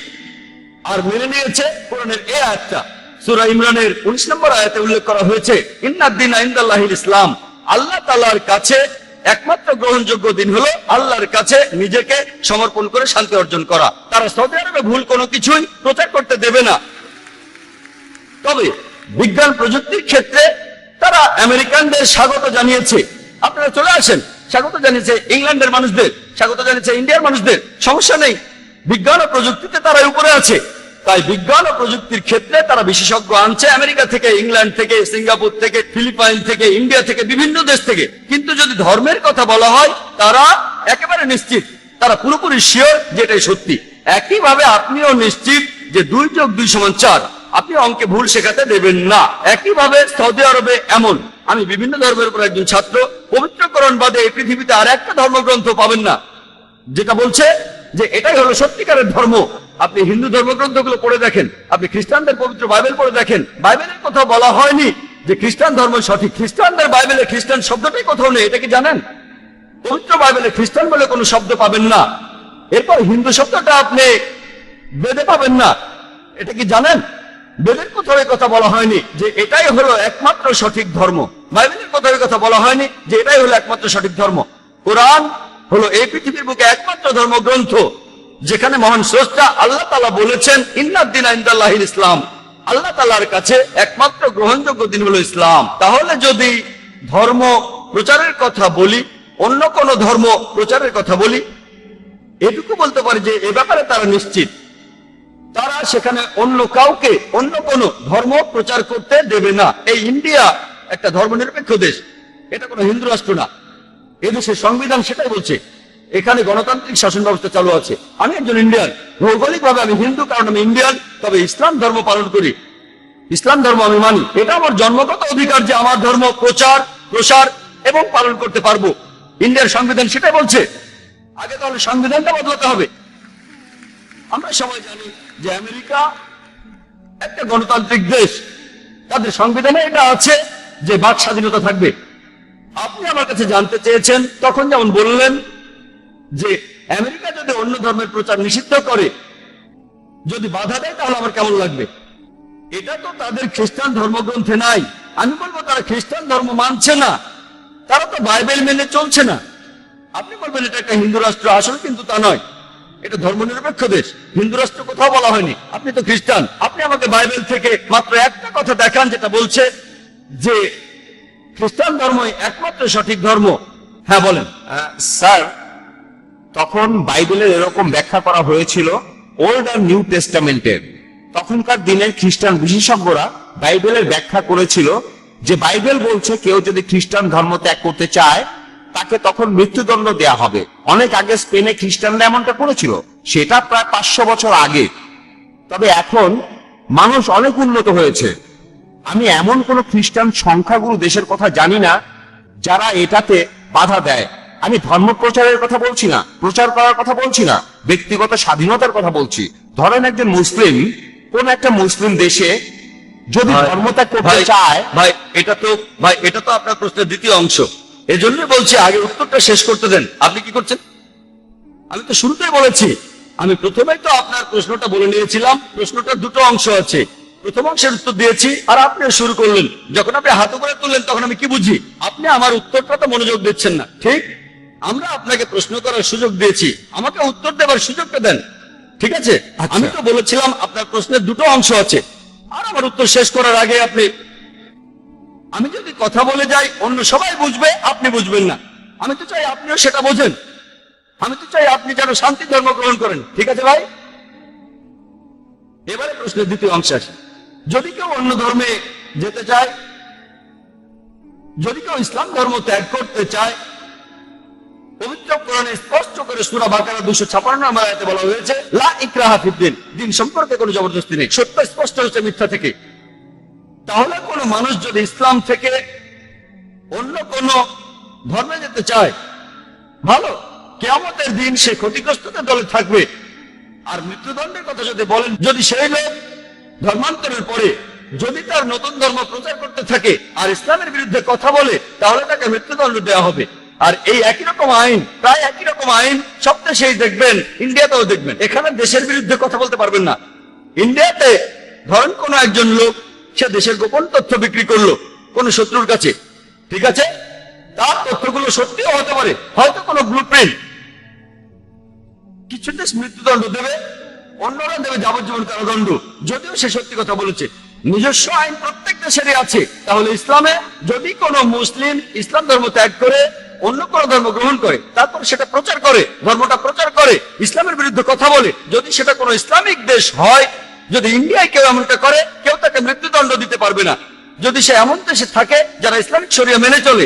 আর মেনে নিয়েছে কোরআনের এই আয়াতটা। সূরা ইমরানের 19 নম্বর আয়াতে উল্লেখ করা হয়েছে, ইন্নাদ দীনা ইনদাল্লাহিল ইসলাম, আল্লাহ তাআলার কাছে একমাত্র গ্রহণযোগ্য দিন হলো আল্লাহর কাছে নিজেকে সমর্পণ করে শান্তি অর্জন করা। তারা সৌদি আরবে ভুল কোনো কিছুই প্রচার করতে দেবে না। তবে বিজ্ঞান প্রযুক্তির ক্ষেত্রে তারা আমেরিকানদের স্বাগত জানিয়েছে, আপনারা চলে আসেন, স্বাগত জানিয়েছে ইংল্যান্ডের মানুষদের, স্বাগত জানিয়েছে ইন্ডিয়ার মানুষদের, সমস্যা নেই। বিজ্ঞান ও প্রযুক্তিতে তারা উপরে আছে, তাই বিজ্ঞান ও প্রযুক্তির ক্ষেত্রে তারা বিশেষজ্ঞ আনছে আমেরিকা থেকে, ইংল্যান্ড থেকে, সিঙ্গাপুর থেকে, ফিলিপাইন থেকে, ইন্ডিয়া থেকে, বিভিন্ন দেশ থেকে। কিন্তু যদি ধর্মের কথা বলা হয়, তারা একেবারে নিশ্চিত, তারা পুরোপুরি শিওর যেটাই সত্যি। একইভাবে আপনিও নিশ্চিত যে 2 + 2 = 4, আপনি অঙ্কে ভুল শেখাতে দেবেন না। একইভাবে সৌদি আরবে এমন, আমি বিভিন্ন ধর্মের উপর একজন ছাত্র, পবিত্র কোরআন বাদে এই পৃথিবীতে আর একটা ধর্মগ্রন্থ পাবেন না যেটা বলছে যে এটাই হলো সত্যিকারের ধর্ম। আপনি হিন্দু ধর্মগ্রন্থগুলো পড়ে দেখেন, আপনি খ্রিস্টানদের পবিত্র বাইবেল পড়ে দেখেন, বাইবেলের কোথাও বলা হয়নি যে খ্রিস্টান ধর্ম সঠিক। খ্রিস্টানদের বাইবেলে খ্রিস্টান শব্দটাই কোথাও নেই, এটা কি জানেন? পবিত্র বাইবেলে খ্রিস্টান বলে কোনো শব্দ পাবেন না। এরপর হিন্দু শব্দটা আপনি বেদে পাবেন না, এটা কি জানেন? বেদের কোথাও এই কথা বলা হয়নি যে এটাই হলো একমাত্র সঠিক ধর্ম। বাইবেলের কোথাও এই কথা বলা হয়নি যে এটাই হলো একমাত্র সঠিক ধর্ম। কোরআন হলো এই পৃথিবীর বুকে একমাত্র ধর্মগ্রন্থ যেখানে মহান স্রষ্টা আল্লাহ তাআলা বলেছেন ইন্নাদ-দীনা ইনদাল্লাহিল ইসলাম, আল্লাহ তাআলার কাছে একমাত্র গ্রহণযোগ্য দিন হলো ইসলাম। তাহলে যদি ধর্ম প্রচারের কথা বলি, অন্য কোন ধর্ম প্রচারের কথা বলি, এটুকু বলতে পারি যে এ ব্যাপারে তারা নিশ্চিত, তারা সেখানে অন্য কাউকে অন্য কোন ধর্ম প্রচার করতে দেবে না। এই ইন্ডিয়া একটা ধর্মনিরপেক্ষ দেশ, এটা কোনো হিন্দু রাষ্ট্র না। এদেশের সংবিধান সেটাই বলছে, এখানে গণতান্ত্রিক শাসন ব্যবস্থা চালু আছে। আমি একজন ইন্ডিয়ান, ভৌগোলিক ভাবে আমি হিন্দু, কারণ আমি ইন্ডিয়ান, তবে ইসলাম ধর্ম পালন করি, ইসলাম ধর্ম আমি মানি। এটা আমার জন্মগত অধিকার যে আমার ধর্ম প্রচার প্রসার এবং পালন করতে পারবো। ইন্ডিয়ার সংবিধান সেটাই বলছে। আগে তাহলে সংবিধানটা বদলাতে হবে। আমরা সবাই জানি যে আমেরিকা একটা গণতান্ত্রিক দেশ, তাদের সংবিধানে এটা আছে যে বাক স্বাধীনতা থাকবে। আপনি আমার কাছে জানতে চেয়েছেন, তখন যেমন বললেন যে আমেরিকা যদি অন্য ধর্মের প্রচার নিষিদ্ধ করে, যদি বাধা দেয়, তাহলে আমার কেমন লাগবে? এটা তো তাদের খ্রিস্টান ধর্মগ্রন্থে নাই। আমি বলবো তারা খ্রিস্টান ধর্ম মানছে না, তারা তো বাইবেল মেনে চলছে না। আপনি বলবেন এটা একটা হিন্দু রাষ্ট্র, আসলে কিন্তু তা নয়, এটা ধর্মনিরপেক্ষ দেশ। হিন্দু রাষ্ট্র কোথাও বলা হয়নি। আপনি তো খ্রিস্টান, আপনি আমাকে বাইবেল থেকে মাত্র একটা কথা দেখান যেটা বলছে যে খ্রিস্টান ধর্মই একমাত্র সঠিক ধর্ম। হ্যাঁ বলেন। স্যার, তখন বাইবেলের এরকম ব্যাখ্যা করা হয়েছিল ওল্ড আর নিউ টেস্টামেন্টের। তখনকার দিনের খ্রিস্টান বিশেষজ্ঞরা বাইবেলের ব্যাখ্যা করেছিল যে বাইবেল বলছে কেউ যদি খ্রিস্টান ধর্ম ত্যাগ করতে চায় তাকে তখন মৃত্যুদণ্ড দেয়া হবে। অনেক আগে স্পেনে খ্রিস্টানরা এমনটা করেছিল, সেটা প্রায় 500 বছর আগে। তবে এখন মানুষ অনেক উন্নত হয়েছে। আমি এমন কোন খ্রিস্টান সংখ্যাগুরু দেশের কথা জানি না যারা এটাতে বাধা দেয়। আমি ধর্ম প্রচারের কথা বলছি না, প্রচার করার কথা বলছি না, ব্যক্তিগত স্বাধীনতার কথা বলছি। ধরেন একজন মুসলিম কোন একটা মুসলিম দেশে যদি ধর্মত্যাগ করতে চায়। ভাই এটা তো আপনার প্রশ্নের দ্বিতীয় অংশ, এজন্যই বলছি আগে উত্তরটা শেষ করতে দেন। আপনি কি করছেন? আমি তো শুরুতেই বলেছি, আমি প্রথমেই তো আপনার প্রশ্নটা বলে নিয়েছিলাম। প্রশ্নটার দুটো অংশ আছে, প্রথম অংশের উত্তর দিয়েছি আর আপনি শুরু করলেন। যখন আপনি হাত করে তুললেন তখন আমি কি বুঝি? আপনি আমার উত্তরটা তো মনোযোগ দিচ্ছেন না। ঠিক, আমরা আপনাকে প্রশ্ন করার সুযোগ দিয়েছি, আমাকে উত্তর দেওয়ার সুযোগটা দেন। ঠিক আছে, আমি তো বলেছিলাম আপনার প্রশ্নের দুটো অংশ আছে, আর আমার উত্তর শেষ করার আগে আমি যদি কথা বলে যাই অন্য সবাই বুঝবে, আপনি বুঝবেন না। আমি তো চাই আপনিও সেটা বোঝেন। আমি তো চাই আপনি যেন শান্তি ধর্ম গ্রহণ করেন। ঠিক আছে ভাই, এবারে প্রশ্নের দ্বিতীয় অংশ আসে। যদি কেউ অন্য ধর্মে যেতে চায়, যদি কেউ ইসলাম ধর্ম ত্যাগ করতে চায়, পবিত্র কোরআনে স্পষ্ট করে সূরা বাকারা 256 নম্বর আয়াতে বলা হয়েছে লা ইকরাহা ফিদ্দিন, দিন সম্পর্কে কোনো জবরদস্তি নেই। সত্য স্পষ্ট হচ্ছে মিথ্যা থেকে। তাহলে কোনো মানুষ যদি ইসলাম থেকে অন্য কোন ধর্মে যেতে চায়, ভালো, কিয়ামতের দিন সে ক্ষতিগ্রস্তদের দলে থাকবে। আর মৃত্যুদণ্ডের কথা যদি বলেন, যদি সেই লোক ধর্মান্তরের পরে যদি তার নতুন ধর্ম প্রচার করতে থাকে আর ইসলামের বিরুদ্ধে কথা বলে, তাহলে তাকে মৃত্যুদণ্ড দেওয়া হবে। আর এই একই রকম আইন, প্রায় একই রকম আইন সব দেশেই দেখবেন, ইন্ডিয়াতেও দেখবেন। এখানে দেশের বিরুদ্ধে কথা বলতে পারবেন না। ইন্ডিয়াতে ধরেন কোন একজন লোক সে দেশের গোপন তথ্য বিক্রি করলো কোন শত্রুর কাছে, ঠিক আছে, তার তথ্যগুলো সত্যিও হতে পারে, হয়তো কোনো ব্লুপ্রিন্ট। কিছু দেশ মৃত্যুদণ্ড দেবে, অন্যরা দেবে যাবজ্জীবন কারাদণ্ড, যদিও সে সত্যি কথা বলেছে। নিজস্ব আইন প্রত্যেক দেশেরই আছে। তাহলে ইসলামে যদি কোনো মুসলিম ইসলাম ধর্ম ত্যাগ করে অন্য কোন ধর্ম গ্রহণ করে, তারপর সেটা প্রচার করে, ধর্মটা প্রচার করে, ইসলামের বিরুদ্ধে কথা বলে, যদি সেটা কোনো ইসলামিক দেশ হয়, যদি ইন্ডিয়ায় কেউ এমনটা করে, কেউ তাকে মৃত্যুদণ্ড দিতে পারবে না। যদি সে এমন দেশে থাকে যারা ইসলামিক শরিয়া মেনে চলে,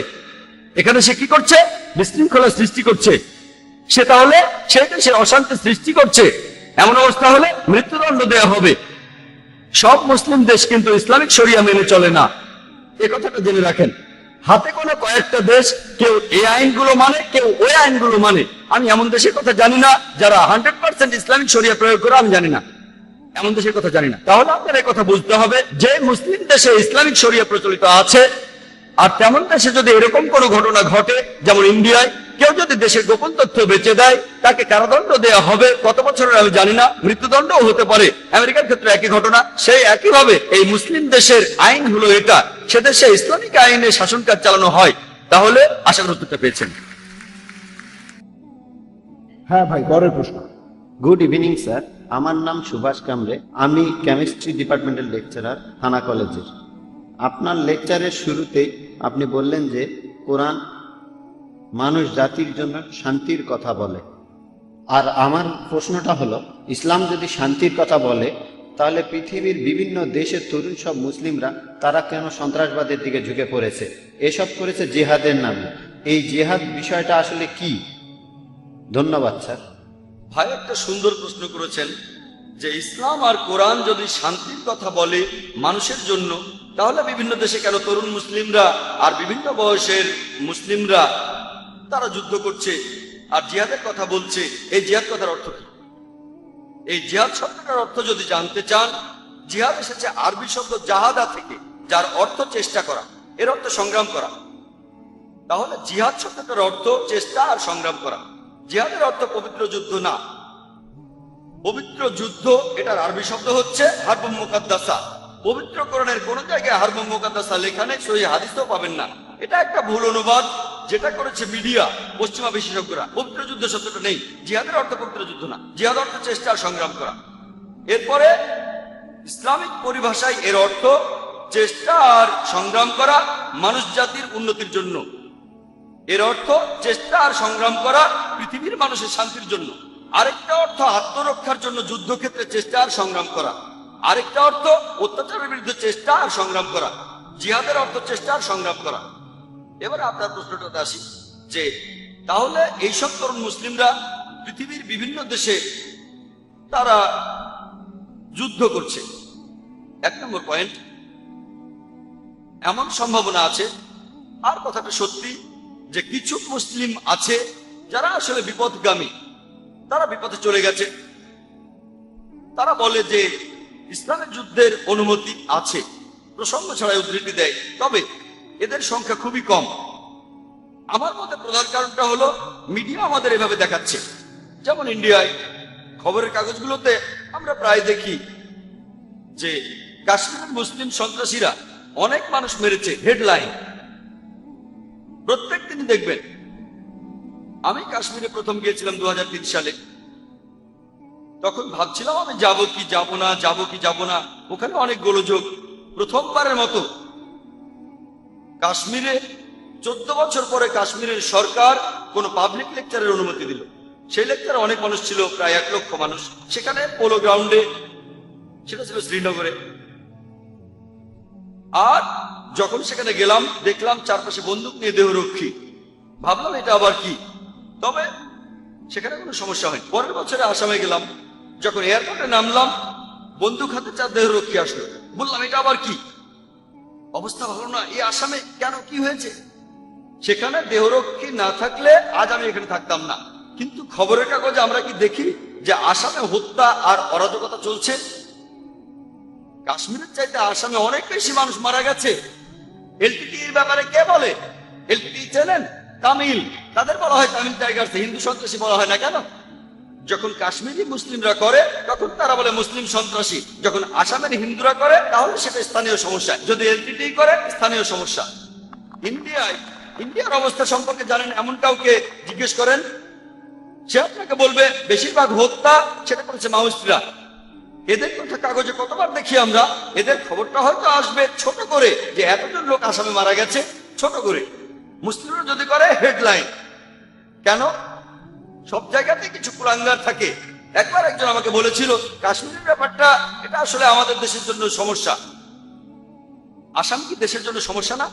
এখানে সে কি করছে? বিশৃঙ্খলা সৃষ্টি করছে। সে তাহলে সেই দেশে অশান্তি সৃষ্টি করছে। এমন অবস্থা হলে মৃত্যুদণ্ড দেওয়া হবে। সব মুসলিম দেশ কিন্তু ইসলামিক শরিয়া মেনে চলে না, এ কথাটা জেনে রাখেন। হাতে কোনো কয়েকটা দেশ কেউ এই আইনগুলো মানে, কেউ ওই আইনগুলো মানে। আমি এমন দেশের কথা জানি না যারা 100% ইসলামিক শরিয়া প্রয়োগ করে, আমি জানি না, এমন দেশের কথা জানি না। তাহলে আপনার এই কথা বুঝতে হবে যে মুসলিম দেশে ইসলামিক শরিয়া প্রচলিত আছে, আর তেমন দেশে যদি এরকম কোনো ঘটনা ঘটে, যেমন ইন্ডিয়ায় কেউ যদি দেশের গোপন তথ্য বেচে দেয়, তাকে কারাদণ্ড দেওয়া হবে, কত বছরের আমি জানি না, মৃত্যুদণ্ডও হতে পারে। আমেরিকার ক্ষেত্রে একই ঘটনা। সেই একইভাবে এই মুসলিম দেশের আইন হলো এটা, সে দেশে ইসলামিক আইনে শাসন কাজ চালানো হয়। তাহলে আশা করি উত্তরটা পেয়েছেন। হ্যাঁ ভাই, পরের প্রশ্ন। গুড ইভিনিং স্যার, আমার নাম সুভাষ কামরে, আমি কেমিস্ট্রি ডিপার্টমেন্টের লেকচারার, থানা কলেজের। আপনার লেকচারের শুরুতেই আপনি বললেন যে কোরআন মানুষ জাতির জন্য শান্তির কথা বলে। আর আমার প্রশ্নটা হলো, ইসলাম যদি শান্তির কথা বলে, তাহলে পৃথিবীর বিভিন্ন দেশের তরুণ সব মুসলিমরা তারা কেন সন্ত্রাসবাদের দিকে ঝুঁকে পড়েছে? এসব করেছে জিহাদের নামে। এই জিহাদ বিষয়টা আসলে কি? ধন্যবাদ স্যার। ভাই একটা সুন্দর প্রশ্ন করেছেন যে ইসলাম আর কোরআন যদি শান্তির কথা বলে মানুষের জন্য, তাহলে বিভিন্ন দেশে কেন তরুণ মুসলিমরা আর বিভিন্ন বয়সের মুসলিমরা তারা যুদ্ধ করছে আর জিহাদের কথা বলছে? এই জিহাদ কথার অর্থ কি? এই জিহাদ শব্দটার অর্থ যদি জানতে চান, জিহাদ এসেছে আরবি শব্দ জাহাদা থেকে, যার অর্থ চেষ্টা করা, এর অর্থ সংগ্রাম করা। তাহলে জিহাদ শব্দটার অর্থ চেষ্টা আর সংগ্রাম করা। জিহাদের অর্থ পবিত্র যুদ্ধ না। পবিত্র যুদ্ধ এটার আরবি শব্দ হচ্ছে হারবুম মুকাদ্দাসা। পবিত্র কোরআনের কোন জায়গায় হারবুম মুকাদ্দাসা লেখা নেই, সহিহ হাদিসেও পাবেন না। এটা একটা ভুল অনুবাদ যেটা করেছে মিডিয়া, পশ্চিমা বিশেষজ্ঞরা। পবিত্র যুদ্ধ শব্দটা নেই। জিহাদের অর্থ পবিত্র যুদ্ধ না, জিহাদ অর্থ চেষ্টা আর সংগ্রাম করা। এরপরে ইসলামিক পরিভাষায় এর অর্থ চেষ্টা আর সংগ্রাম করা মানুষ জাতির উন্নতির জন্য। এর অর্থ চেষ্টা আর সংগ্রাম করা পৃথিবীর মানুষের শান্তির জন্য। আরেকটা অর্থ আত্মরক্ষার জন্য যুদ্ধক্ষেত্রে চেষ্টা আর সংগ্রাম করা। আরেকটা অর্থ অত্যাচারের বিরুদ্ধে চেষ্টা আর সংগ্রাম করা। জিহাদের অর্থ চেষ্টা আর সংগ্রাম করা। এবার আপনার প্রশ্নটাতে আসি যে তাহলে এইসব তরুণ মুসলিমরা পৃথিবীর বিভিন্ন দেশে তারা যুদ্ধ করছে। 1 নম্বর পয়েন্ট, এমন সম্ভাবনা আছে, আর কথাটা সত্যি, যে কিছু মুসলিম আছে যারা আসলে বিপদগামী, তারা বিপদে চলে গেছে। তারা বলে যে ইসলামের যুদ্ধের অনুমতি আছে, প্রসঙ্গ ছাড়াই উদ্ধৃতি দেয়, তবে এদের সংখ্যা খুবই কম। আমার মতে প্রধান কারণটা হলো মিডিয়া আমাদের এভাবে দেখাচ্ছে। যেমন ইন্ডিয়ায় খবরের কাগজগুলোতে আমরা প্রায় দেখি যে কাশ্মীরের মুসলিম সন্ত্রাসীরা অনেক মানুষ মেরেছে, হেডলাইন প্রত্যেক দিনই দেখবেন। আমি কাশ্মীরে প্রথম গিয়েছিলাম 2003 সালে। তখন ভাবছিলাম আমি যাব কি যাব না। ওখানে অনেক গোলযোগ। প্রথমবারের মতো কাশ্মীরে 14 বছর পরে কাশ্মীরের সরকার কোন পাবলিক লেকচারের অনুমতি দিল। সেই লেকচারে অনেক মানুষ ছিল, প্রায় 1 লক্ষ মানুষ। সেখানে পোলো গ্রাউন্ডে, সেটা ছিল শ্রীনগরে। আর যখন সেখানে গেলাম দেখলাম চারপাশে বন্দুক নিয়ে দেহরক্ষী। ভাবলাম এটা আবার কি, তবে সেখানে কোনো সমস্যা হয়নি। পরের বছরে আসামে গেলাম, যখন এয়ারপোর্টে নামলাম বন্দুক হাতে 4 দেহরক্ষী আসলো। বললাম এটা আবার কি, অবস্থা ভালো না, এই আসামে কেন, কি হয়েছে? সেখানে দেহরক্ষী না থাকলে আজ আমি এখানে থাকতাম না। কিন্তু খবরের কাগজে আমরা কি দেখি যে আসামে হত্যা আর অরাজকতা চলছে? কাশ্মীরের চাইতে আসামে অনেক বেশি মানুষ মারা গেছে। এলটিটি এর ব্যাপারে কে বলে? এলটিটি চেনেন? তামিল, তাদের বলা হয় তামিল টাইগার্স, হিন্দু সন্ত্রাসী বলা হয় না কেন? যখন কাশ্মীরি মুসলিমরা করে তখন তারা বলে মুসলিম সন্ত্রাসী, যখন আসামের হিন্দুরা করে তাহলে সেটা স্থানীয় সমস্যা, যদি এলটিটি করে স্থানীয় সমস্যা। ইন্ডিয়ার অবস্থা সম্পর্কে জানেন এমন কাউকে জিজ্ঞেস করেন, সে আপনাকে বলবে বেশিরভাগ হত্যা সেটা করেছে মাওয়িস্টরা। এদের কথা কাগজে কতবার দেখি আমরা, এদের খবরটা হয়তো আসবে ছোট করে যে এতজন লোক আসামে মারা গেছে, ছোট করে। মুসলিমরা যদি করে হেডলাইন। কেন? সব জায়গাতে কিছু কুলাঙ্গার থাকে। একবার একজন আমাকে বলেছিল কাশ্মীরের ব্যাপারটা এটা আসলে আমাদের দেশের জন্য সমস্যা। আসাম কি দেশের জন্য সমস্যা না?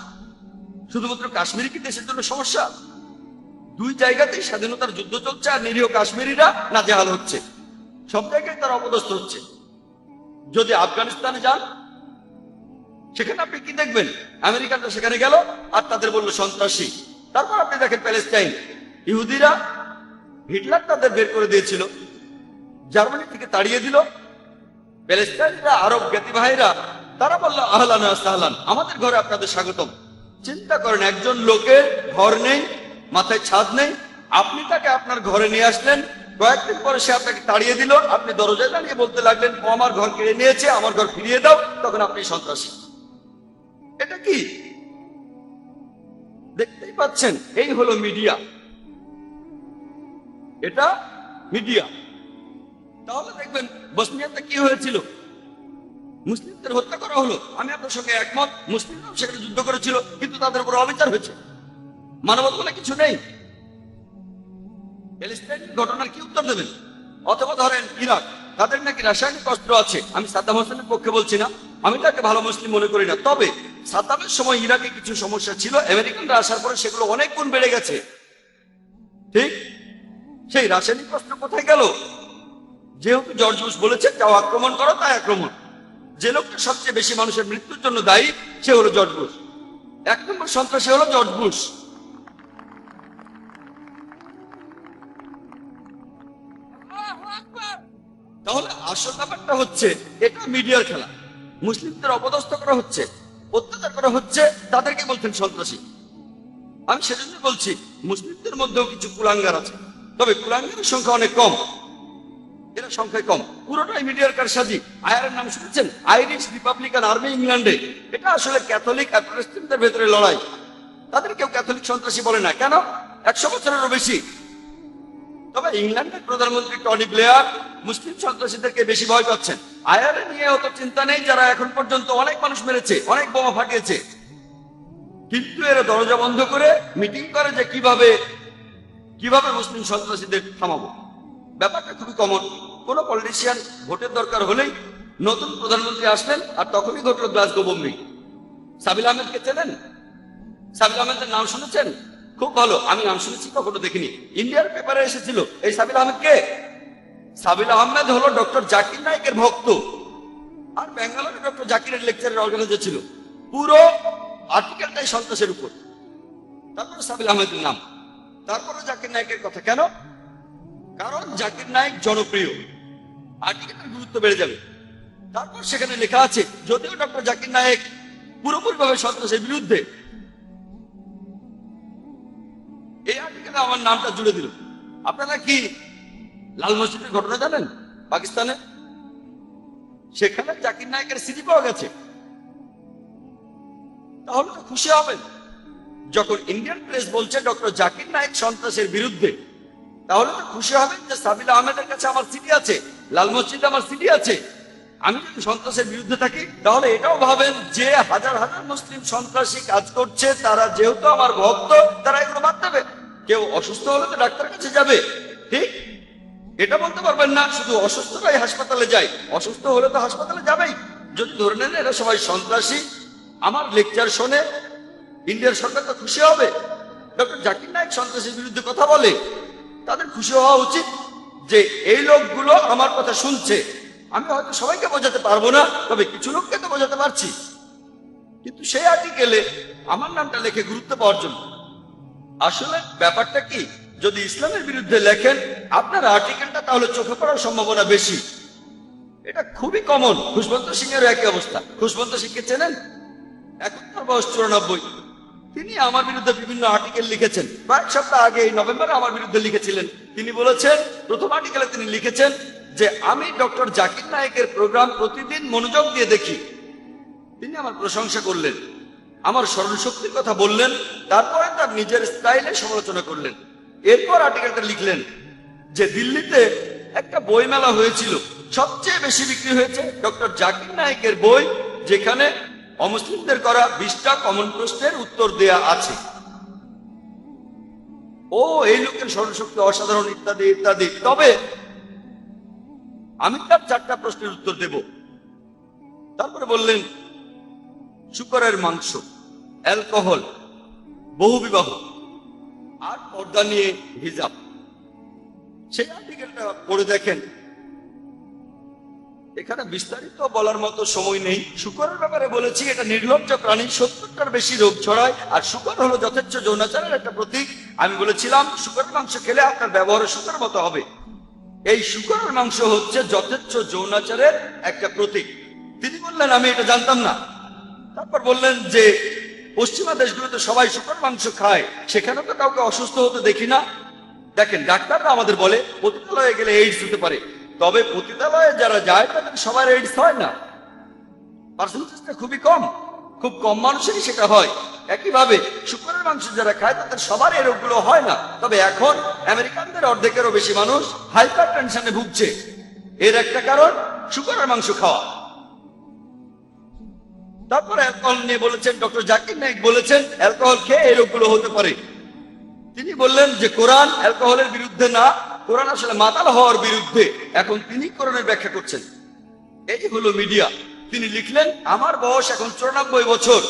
শুধুমাত্র কাশ্মীর কি দেশের জন্য সমস্যা? 2 জায়গাতেই স্বাধীনতার যুদ্ধ চলছে আর নিরীহ কাশ্মীরিরা নাজেহাল হচ্ছে। সব জায়গায় তারা অপদস্থ হচ্ছে। যদি আফগানিস্তানে যান সেখানে আপনি কি দেখবেন? আমেরিকানরা সেখানে গেল আর তাদের বললো সন্ত্রাসী। তারপর আপনি দেখেন প্যালেস্টাইন, ইহুদিরা হিটলার তাদের বের করে দিয়েছিল, জার্মানি থেকে তাড়িয়ে দিল। প্যালেস্টাইনিরা, আরব জ্ঞাতি ভাইরা, তারা বললো আহলান ওয়া সাহলান, আমাদের ঘরে আপনাদের স্বাগতম। চিন্তা করেন, একজন লোকের ঘর নেই, মাথায় ছাদ নেই, আপনি তাকে আপনার ঘরে নিয়ে আসলেন, কয়েকদিন পরে সে আপনাকে তাড়িয়ে দিল, আপনি দরজায় দাঁড়িয়ে বলতে লাগলেন ও আমার ঘর কেড়ে নিয়েছে, আমার ঘর ফিরিয়ে দাও, তখন আপনি সন্ত্রাসী। এটা কি? দেখতেই পাচ্ছেন, এই হলো মিডিয়া, এটা মিডিয়া। তাহলে দেখবেন বসনিয়াতে কি হয়েছিল, মুসলিমদের হত্যা করা হলো। আমি আপনার সঙ্গে একমত, মুসলিমরাও সেখানে যুদ্ধ করেছিল, কিন্তু তাদের উপর অবিচার হয়েছে, মানবতা বলে কিছু নেই। প্যালেস্টাইনের ঘটনার কি উত্তর দেবেন? অথবা ধরেন ইরাক, তাদের নাকি রাসায়নিক অস্ত্র আছে। আমি সাদ্দাম হোসেনের পক্ষে বলছি না, আমি তাকে ভালো মুসলিম মনে করি না, তবে সাদ্দামের সময় ইরাকে কিছু সমস্যা ছিল, আমেরিকানরা আসার পরে সেগুলো অনেক গুণ বেড়ে গেছে। ঠিক সেই রাসায়নিক অস্ত্র কোথায় গেল? যেহেতু জর্জ বুশ বলেছে যাও আক্রমণ করো, তাই আক্রমণ। যে লোকটা সবচেয়ে বেশি মানুষের মৃত্যুর জন্য দায়ী সে হলো জর্জ বুশ। 1 নম্বর সন্ত্রাসী হলো জর্জ বুশ। তাহলে আসল ব্যাপারটা হচ্ছে এটা মিডিয়ার খেলা। মুসলিমদের অপদস্থ করা হচ্ছে, অত্যাচার করা হচ্ছে, তাদেরকে বলছেন সন্ত্রাসী। আমি সেজন্য বলছি মুসলিমদের মধ্যেও কিছু কুলাঙ্গার আছে, তবে কুলাঙ্গারের সংখ্যা অনেক কম, এরা সংখ্যায় কম। পুরোটাই মিডিয়ার কারসাজি। আইআরএর নাম শুনেছেন? আইরিশ রিপাবলিকান আর্মি, ইংল্যান্ডে। এটা আসলে ক্যাথলিক আর প্রটেস্ট্যান্টদের ভেতরে লড়াই। তাদের কেউ ক্যাথলিক সন্ত্রাসী বলে না, কেন? 100 বছরেরও বেশি। তবে ইংল্যান্ডের প্রধানমন্ত্রী টনি ব্লেয়ার মুসলিম সন্ত্রাসীদেরকে বেশি ভয় পাচ্ছেন। আইআরএ নিয়ে অত চিন্তা নেই, যারা এখন পর্যন্ত অনেক মানুষ মেরেছে, অনেক বোমা ফাটিয়েছে, কিন্তু এরা দরজা বন্ধ করে মিটিং করে যে কিভাবে মুসলিম সন্ত্রাসীদের থামাবো। ব্যাপারটা খুবই কমন। কোন পলিটিশিয়ান ভোটের দরকার হলেই নতুন প্রধানমন্ত্রী আসলেন, আর তখনই ঘটলো গ্লাসগো বোম্বিং। সাবিল আহমেদকে চেনেন? সাবিল আহমেদের নাম শুনেছেন? খুব ভালো, আমি নাম শুনেছি, কখনো দেখিনি। ইন্ডিয়ার পেপারে এসেছিল। এই সাবিল আহমেদ কে? সাবিল আহমেদ হলো ডক্টর জাকির নায়েকের ভক্ত, আর ব্যাঙ্গালোরে ডক্টর জাকিরের লেকচারের অর্গানাইজার ছিল। পুরো আর্টিকেলটাই সন্ত্রাসের উপর। তারপরে সাবিল আহমেদের নাম, তারপরে জাকির নায়েকের কথা। কেন? কারণ জাকির নায়েক জনপ্রিয়, আর্টিকেলের গুরুত্ব বেড়ে যাবে। তারপর সেখানে লেখা আছে যদিও ডক্টর জাকির নায়েক পুরোপুরিভাবে সন্ত্রাসের বিরুদ্ধে, এই আর্টিকেলে আমার নামটা জুড়ে দিল। আপনারা কি লাল মসজিদের ঘটনা জানেন? পাকিস্তানে সেখানে জাকির নায়েকের সিডি পাওয়া গেছে। তাহলে তো খুশি হবেন। যখন ইন্ডিয়ান প্রেস বলছে ডক্টর জাকির নায়েক সন্ত্রাসের বিরুদ্ধে, তাহলে তো খুশি হবেন যে সাবিল আহমেদের কাছে আমার সিডি আছে, লাল মসজিদে আমার সিডি আছে। আমি যদি সন্ত্রাসের বিরুদ্ধে থাকি, তাহলে এটাও ভাবেন যে হাজার হাজার মুসলিম সন্ত্রাসী কাজ করছে, তারা যেহেতু আমার ভক্ত, তারা এগুলো বাদ দেবে। কেউ অসুস্থ হলে তো ডাক্তারের কাছে যাবে, ঠিক? এটা বলতে পারবেন না শুধু অসুস্থরাই হাসপাতালে যায়, অসুস্থ হলে তো হাসপাতালে যাবেই। যদি ধরে নেন এরা সবাই সন্ত্রাসী, আমার লেকচার শোনে, ইন্ডিয়ার সরকার তো খুশি হবে। ডক্টর জাকির নায়েক সন্ত্রাসীর বিরুদ্ধে কথা বলে, তাদের খুশি হওয়া উচিত যে এই লোকগুলো আমার কথা শুনছে। আমি হয়তো সবাইকে বোঝাতে পারবো না, তবে কিছু লোককে তো বোঝাতে পারছি। কিন্তু সেই আর্টিকেলে আমার নামটা লেখে গুরুত্ব পাওয়ার জন্য। আসলে ব্যাপারটা কি, যদি ইসলামের বিরুদ্ধে লেখেন আপনার আর্টিকেলটা, তাহলে চোখে পড়ার সম্ভাবনা বেশি। এটা খুবই কমন। খুশবন্ত সিং এর একই অবস্থা। খুশবন্ত সিংকে চেনেন? এখন তার বয়স 94। তিনি আমার বিরুদ্ধে বিভিন্ন আর্টিকেল লিখেছেন। কয়েক সপ্তাহ আগে এই নভেম্বরে আমার বিরুদ্ধে লিখেছিলেন। তিনি বলেছেন, প্রথম আর্টিকেলে তিনি লিখেছেন যে আমি ডক্টর জাকির নায়েকের প্রোগ্রাম প্রতিদিন মনোযোগ দিয়ে দেখি। তিনি আমার প্রশংসা করলেন, আমার স্মরণশক্তির কথা বললেন, তারপরে তার নিজের স্টাইলে সমালোচনা করলেন। এরপর আর্টিকেলটা লিখলেন যে দিল্লিতে একটা বই মেলা হয়েছিল, সবচেয়ে বেশি বিক্রি হয়েছে ডক্টর জাকির নায়েকের বই, যেখানে অমুসলিমদের করা 20টা কমন প্রশ্নের উত্তর দেয়া আছে। ও এই লোকের স্মরণশক্তি অসাধারণ, ইত্যাদি ইত্যাদি। তবে আমি তার 4টা প্রশ্নের উত্তর দেব। তারপরে বললেন শুকরের মাংস, অ্যালকোহল, বহুবিবাহ আর পর্দা নিয়ে হিজাব। সেই আর্টিকেলটা পড়ে দেখেন, এখানে বিস্তারিত বলার মতো সময় নেই। শূকরের ব্যাপারে বলেছি এটা নির্লজ্জ প্রাণী, 70টার বেশি রোগ ছড়ায়, আর শূকর হলো যথেচ্ছ যৌনাচারের একটা প্রতীক। আমি বলেছিলাম শূকরের মাংস খেলে আপনার ব্যবহার শূকরের মতো হবে। এই শূকরের মাংস হচ্ছে যথেচ্ছ যৌনাচারের একটা প্রতীক। তিনি বললেন আমি এটা জানতাম না। তারপর বললেন যে পশ্চিমা দেশগুলোতে সবাই শূকর মাংস খায়, সেখানে তো কাউকে অসুস্থ হতে দেখি না। দেখেন, ডাক্তাররা আমাদের বলে পতিতালয়ে গেলে এইডস হতে পারে, তবে পতিতালয়ে যারা যায় তাদের সবার এইডস হয় না। পার্সেন্টেজটা খুবই কম, খুব কম মানুষেরই সেটা হয়। একইভাবে শূকরের মাংস যারা খায় তাদের সবার এই রোগগুলো হয় না। তবে এখন আমেরিকানদের অর্ধেকেরও বেশি মানুষ হাইপার টেনশনে ভুগছে। এর একটা কারণ শূকরের মাংস খাওয়া। তারপরে অ্যালকোহল নিয়ে বলেছেন, ডক্টর জাকির নাইক বলেছেন অ্যালকোহল খেয়ে এই রোগগুলো হতে পারে। তিনি বললেন যে কোরআন অ্যালকোহলের বিরুদ্ধে না, কোরআন আসলে মাতাল হওয়ার বিরুদ্ধে। এখন তিনি কোরআনের ব্যাখ্যা করছেন। এই হলো মিডিয়া। তিনি লিখলেন আমার বয়স এখন 94 বছর,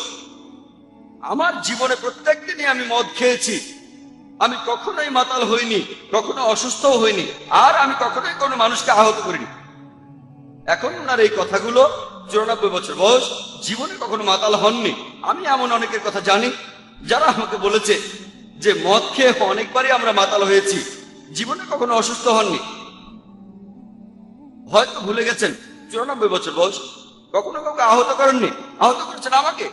আমার জীবনে প্রত্যেক দিনই আমি মদ খেয়েছি, আমি কখনোই মাতাল হইনি, কখনো অসুস্থও হইনি, আর আমি কখনোই কোনো মানুষকে আহত করিনি। এখন ওনার এই কথাগুলো, 94 বছর বয়স, জীবনে কখনো মাতাল হননি। আমি এমন অনেকের কথা জানি যারা আমাকে বলেছে যে মদ খেয়ে অনেকবারই আমরা মাতাল হয়েছি, জীবনে কখনো অসুস্থ হননি। হয়তো ভুলে গেছেন 94 বছর বয়স, কখনো কাউকে আহত করেননি, আহত করেছেন আমাকে।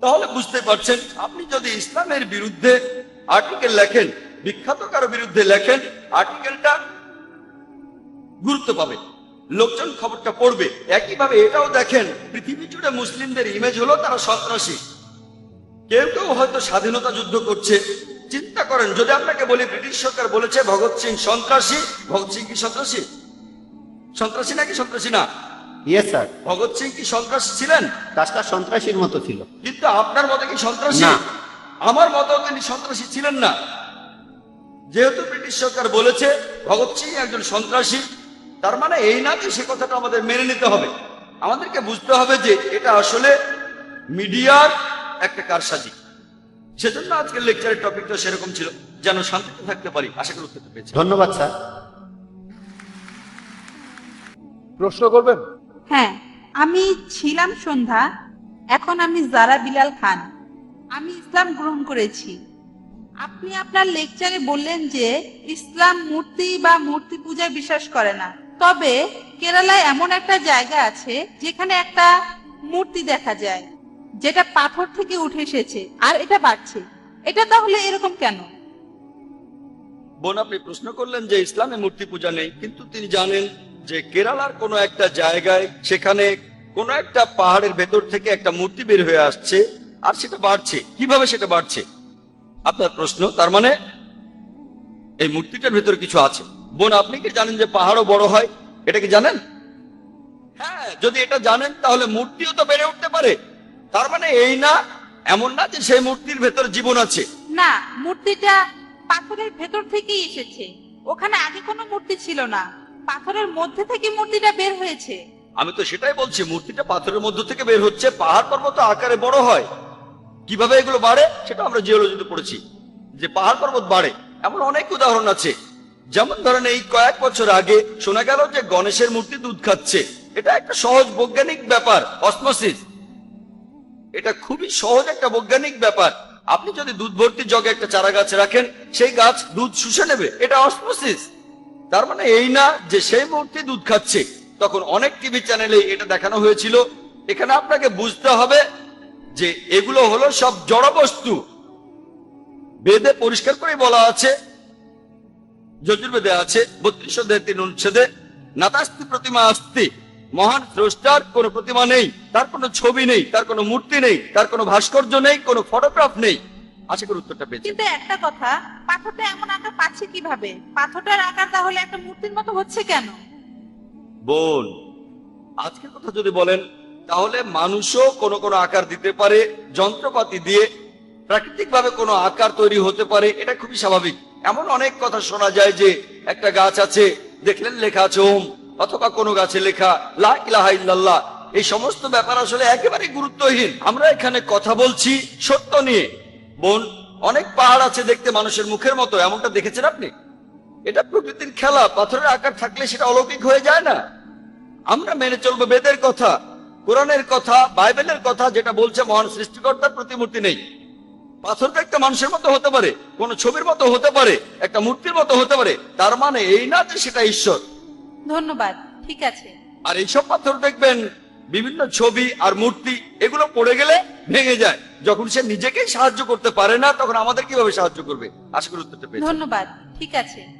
তাহলে বুঝতে পারছেন, আপনি যদি ইসলামের বিরুদ্ধে আর্টিকেল লেখেন, বিখ্যাত কারো বিরুদ্ধে লেখেন, আর্টিকেলটা গুরুত্ব পাবে, লোকজন খবরটা পড়বে। একইভাবে এটাও দেখেন, পৃথিবী জুড়ে মুসলিমদের ইমেজ হলো তারা সন্ত্রাসী। কেউ কেউ হয়তো স্বাধীনতা যুদ্ধ করছে। চিন্তা করেন, যদি আপনাকে বলি ব্রিটিশ সরকার বলেছে ভগৎ সিং সন্ত্রাসী, ভগৎ সিং কি সন্ত্রাসী? সন্ত্রাসী নাকি সন্ত্রাসী না? ইয়েস স্যার, ভগৎ সিং কি সন্ত্রাসী ছিলেন? কাজটা সন্ত্রাসীর মতো ছিল। কিন্তু আপনার মতে কি সন্ত্রাসী? না। আমার মতেও তিনি সন্ত্রাসী ছিলেন না। যেহেতু ব্রিটিশ সরকার বলেছে ভগৎ সিং একজন সন্ত্রাসী, তার মানে এই না যে সে কথাটা আমাদের মেনে নিতে হবে। আমাদেরকে বুঝতে হবে যে এটা আসলে মিডিয়ার একটা কারসাজি। সেজন্য আজকের লেকচারের টপিকটা সেরকম ছিল, যেন শান্তিতে থাকতে পারি। আশা করি উত্তরটা পেয়েছি। ধন্যবাদ স্যার। প্রশ্ন করবেন? হ্যাঁ, আমি ছিলাম সন্ধ্যা, এখন আমি জারা বিলাল খান। আমি ইসলাম গ্রহণ করেছি। আপনি আপনার লেকচারে বললেন যে ইসলাম মূর্তি বা মূর্তি পূজায় বিশ্বাস করে না, তবে কেরালায় এমন একটা জায়গা আছে যেখানে একটা মূর্তি দেখা যায় যেটা পাথর থেকে উঠে এসেছে আর এটা বাড়ছে। এটা তাহলে এরকম কেন? বোন, আপনি প্রশ্ন করলেন যে ইসলামে মূর্তি পূজা নেই, কিন্তু তিনি জানেন যে কেরালার কোনো একটা জায়গায়, সেখানে কোনো একটা পাহাড়ের ভেতর থেকে একটা মূর্তি বের হয়ে আসছে আর সেটা বাড়ছে। কিভাবে সেটা বাড়ছে আপনার প্রশ্ন। তার মানে এই মূর্তিটার ভেতর কিছু আছে। বোন, আপনি কি জানেন যে পাহাড়ও বড় হয়? এটা কি জানেন? হ্যাঁ, যদি এটা জানেন তাহলে মূর্তিও তো বেড়ে উঠতে পারে। তার মানে এই না, এমন না যে সেই মূর্তির ভেতর জীবন আছে। না, মূর্তিটা পাথরের ভেতর থেকেই এসেছে। ওখানে আগে কোনো মূর্তি ছিল না, পাথরের মধ্যে থেকে মূর্তিটা বের হয়েছে। আমি তো সেটাই বলছি, মূর্তিটা পাথরের মধ্য থেকে বের হচ্ছে। পাহাড় পর্বত আকারে বড় হয়, কিভাবে এগুলো বাড়ে সেটা আমরা জিওলজিতে পড়েছি যে পাহাড় পর্বত বাড়ে। এমন অনেক উদাহরণ আছে। যেমন ধরেন, এই কয়েক বছর আগে শোনা গেল যে গণেশের মূর্তি দুধ খাচ্ছে। এটা একটা সহজ বৈজ্ঞানিক ব্যাপার, অসমোসিস। এটা খুবই সহজ একটা বৈজ্ঞানিক ব্যাপার। আপনি যদি দুধ ভর্তি জগে একটা চারা গাছ রাখেন, সেই গাছ দুধ শুষে নেবে। এটা অসমোসিস। তার মানে এই না যে সেই মূর্তি দুধ খাচ্ছে। তখন অনেক টিভি চ্যানেলে এটা দেখানো হয়েছিল। এখানে আপনাকে বুঝতে হবে যে এগুলো হলো সব জড় বস্তু। বেদে পরিষ্কার করে বলা আছে, যজুর্বেদে আছে 32 অধ্যায় 3 অনুচ্ছেদে, নাতাস্তি প্রতিমা আস্তি, মহান স্রষ্টার কোনো প্রতিমা নেই, তার কোনো ছবি নেই, তার কোনো মূর্তি নেই, তার কোনো ভাস্কর্য নেই, কোনো ফটোগ্রাফ নেই। আশা করি উত্তরটা পেয়েছেন। কিন্তু একটা কথা, পাথরটা এমন আকার পাচ্ছে কিভাবে? পাথরটার আকার তাহলে একটা মূর্তির মতো হচ্ছে কেন? বোন, আজকের কথা যদি বলেন তাহলে মানুষও কোনো কোনো আকার দিতে পারে, যন্ত্রপাতি দিয়ে প্রাকৃতিক ভাবে কোনো আকার তৈরি হতে পারে। এটা খুবই স্বাভাবিক। এমন অনেক কথা শোনা যায় যে একটা গাছ আছে, দেখলেন লেখা আছে ওম, অথবা কোনো গাছে লেখা লা ইলাহা ইল্লাল্লাহ। এই সমস্ত ব্যাপার আসলে একেবারে গুরুত্বহীন। আমরা এখানে কথা বলছি সত্য নিয়ে। বোন, অনেক পাহাড় আছে দেখতে মানুষের মুখের মতো, এমনটা দেখেছেন আপনি? এটা প্রকৃতির খেলা। পাথরের আকার থাকলে সেটা অলৌকিক হয়ে যায় না। আমরা মেনে চলবো বেদের কথা, কোরআনের কথা, বাইবেলের কথা, যেটা বলছে মহান সৃষ্টিকর্তার প্রতিমূর্তি নেই। পাথর তো একটা মানুষের মতো হতে পারে, কোন ছবির মতো হতে পারে, একটা মূর্তির মতো হতে পারে, তার মানে এই না যে সেটা ঈশ্বর। ধন্যবাদ, ঠিক আছে। আর এইসব পাথর দেখবেন বিভিন্ন ছবি আর মূর্তি, এগুলো পড়ে গেলে ভেঙে যায়। যখন সে নিজেকেই সাহায্য করতে পারে না, তখন আমাদের কিভাবে সাহায্য করবে? আশা করি উত্তরটা পেয়েছেন। ধন্যবাদ, ঠিক আছে।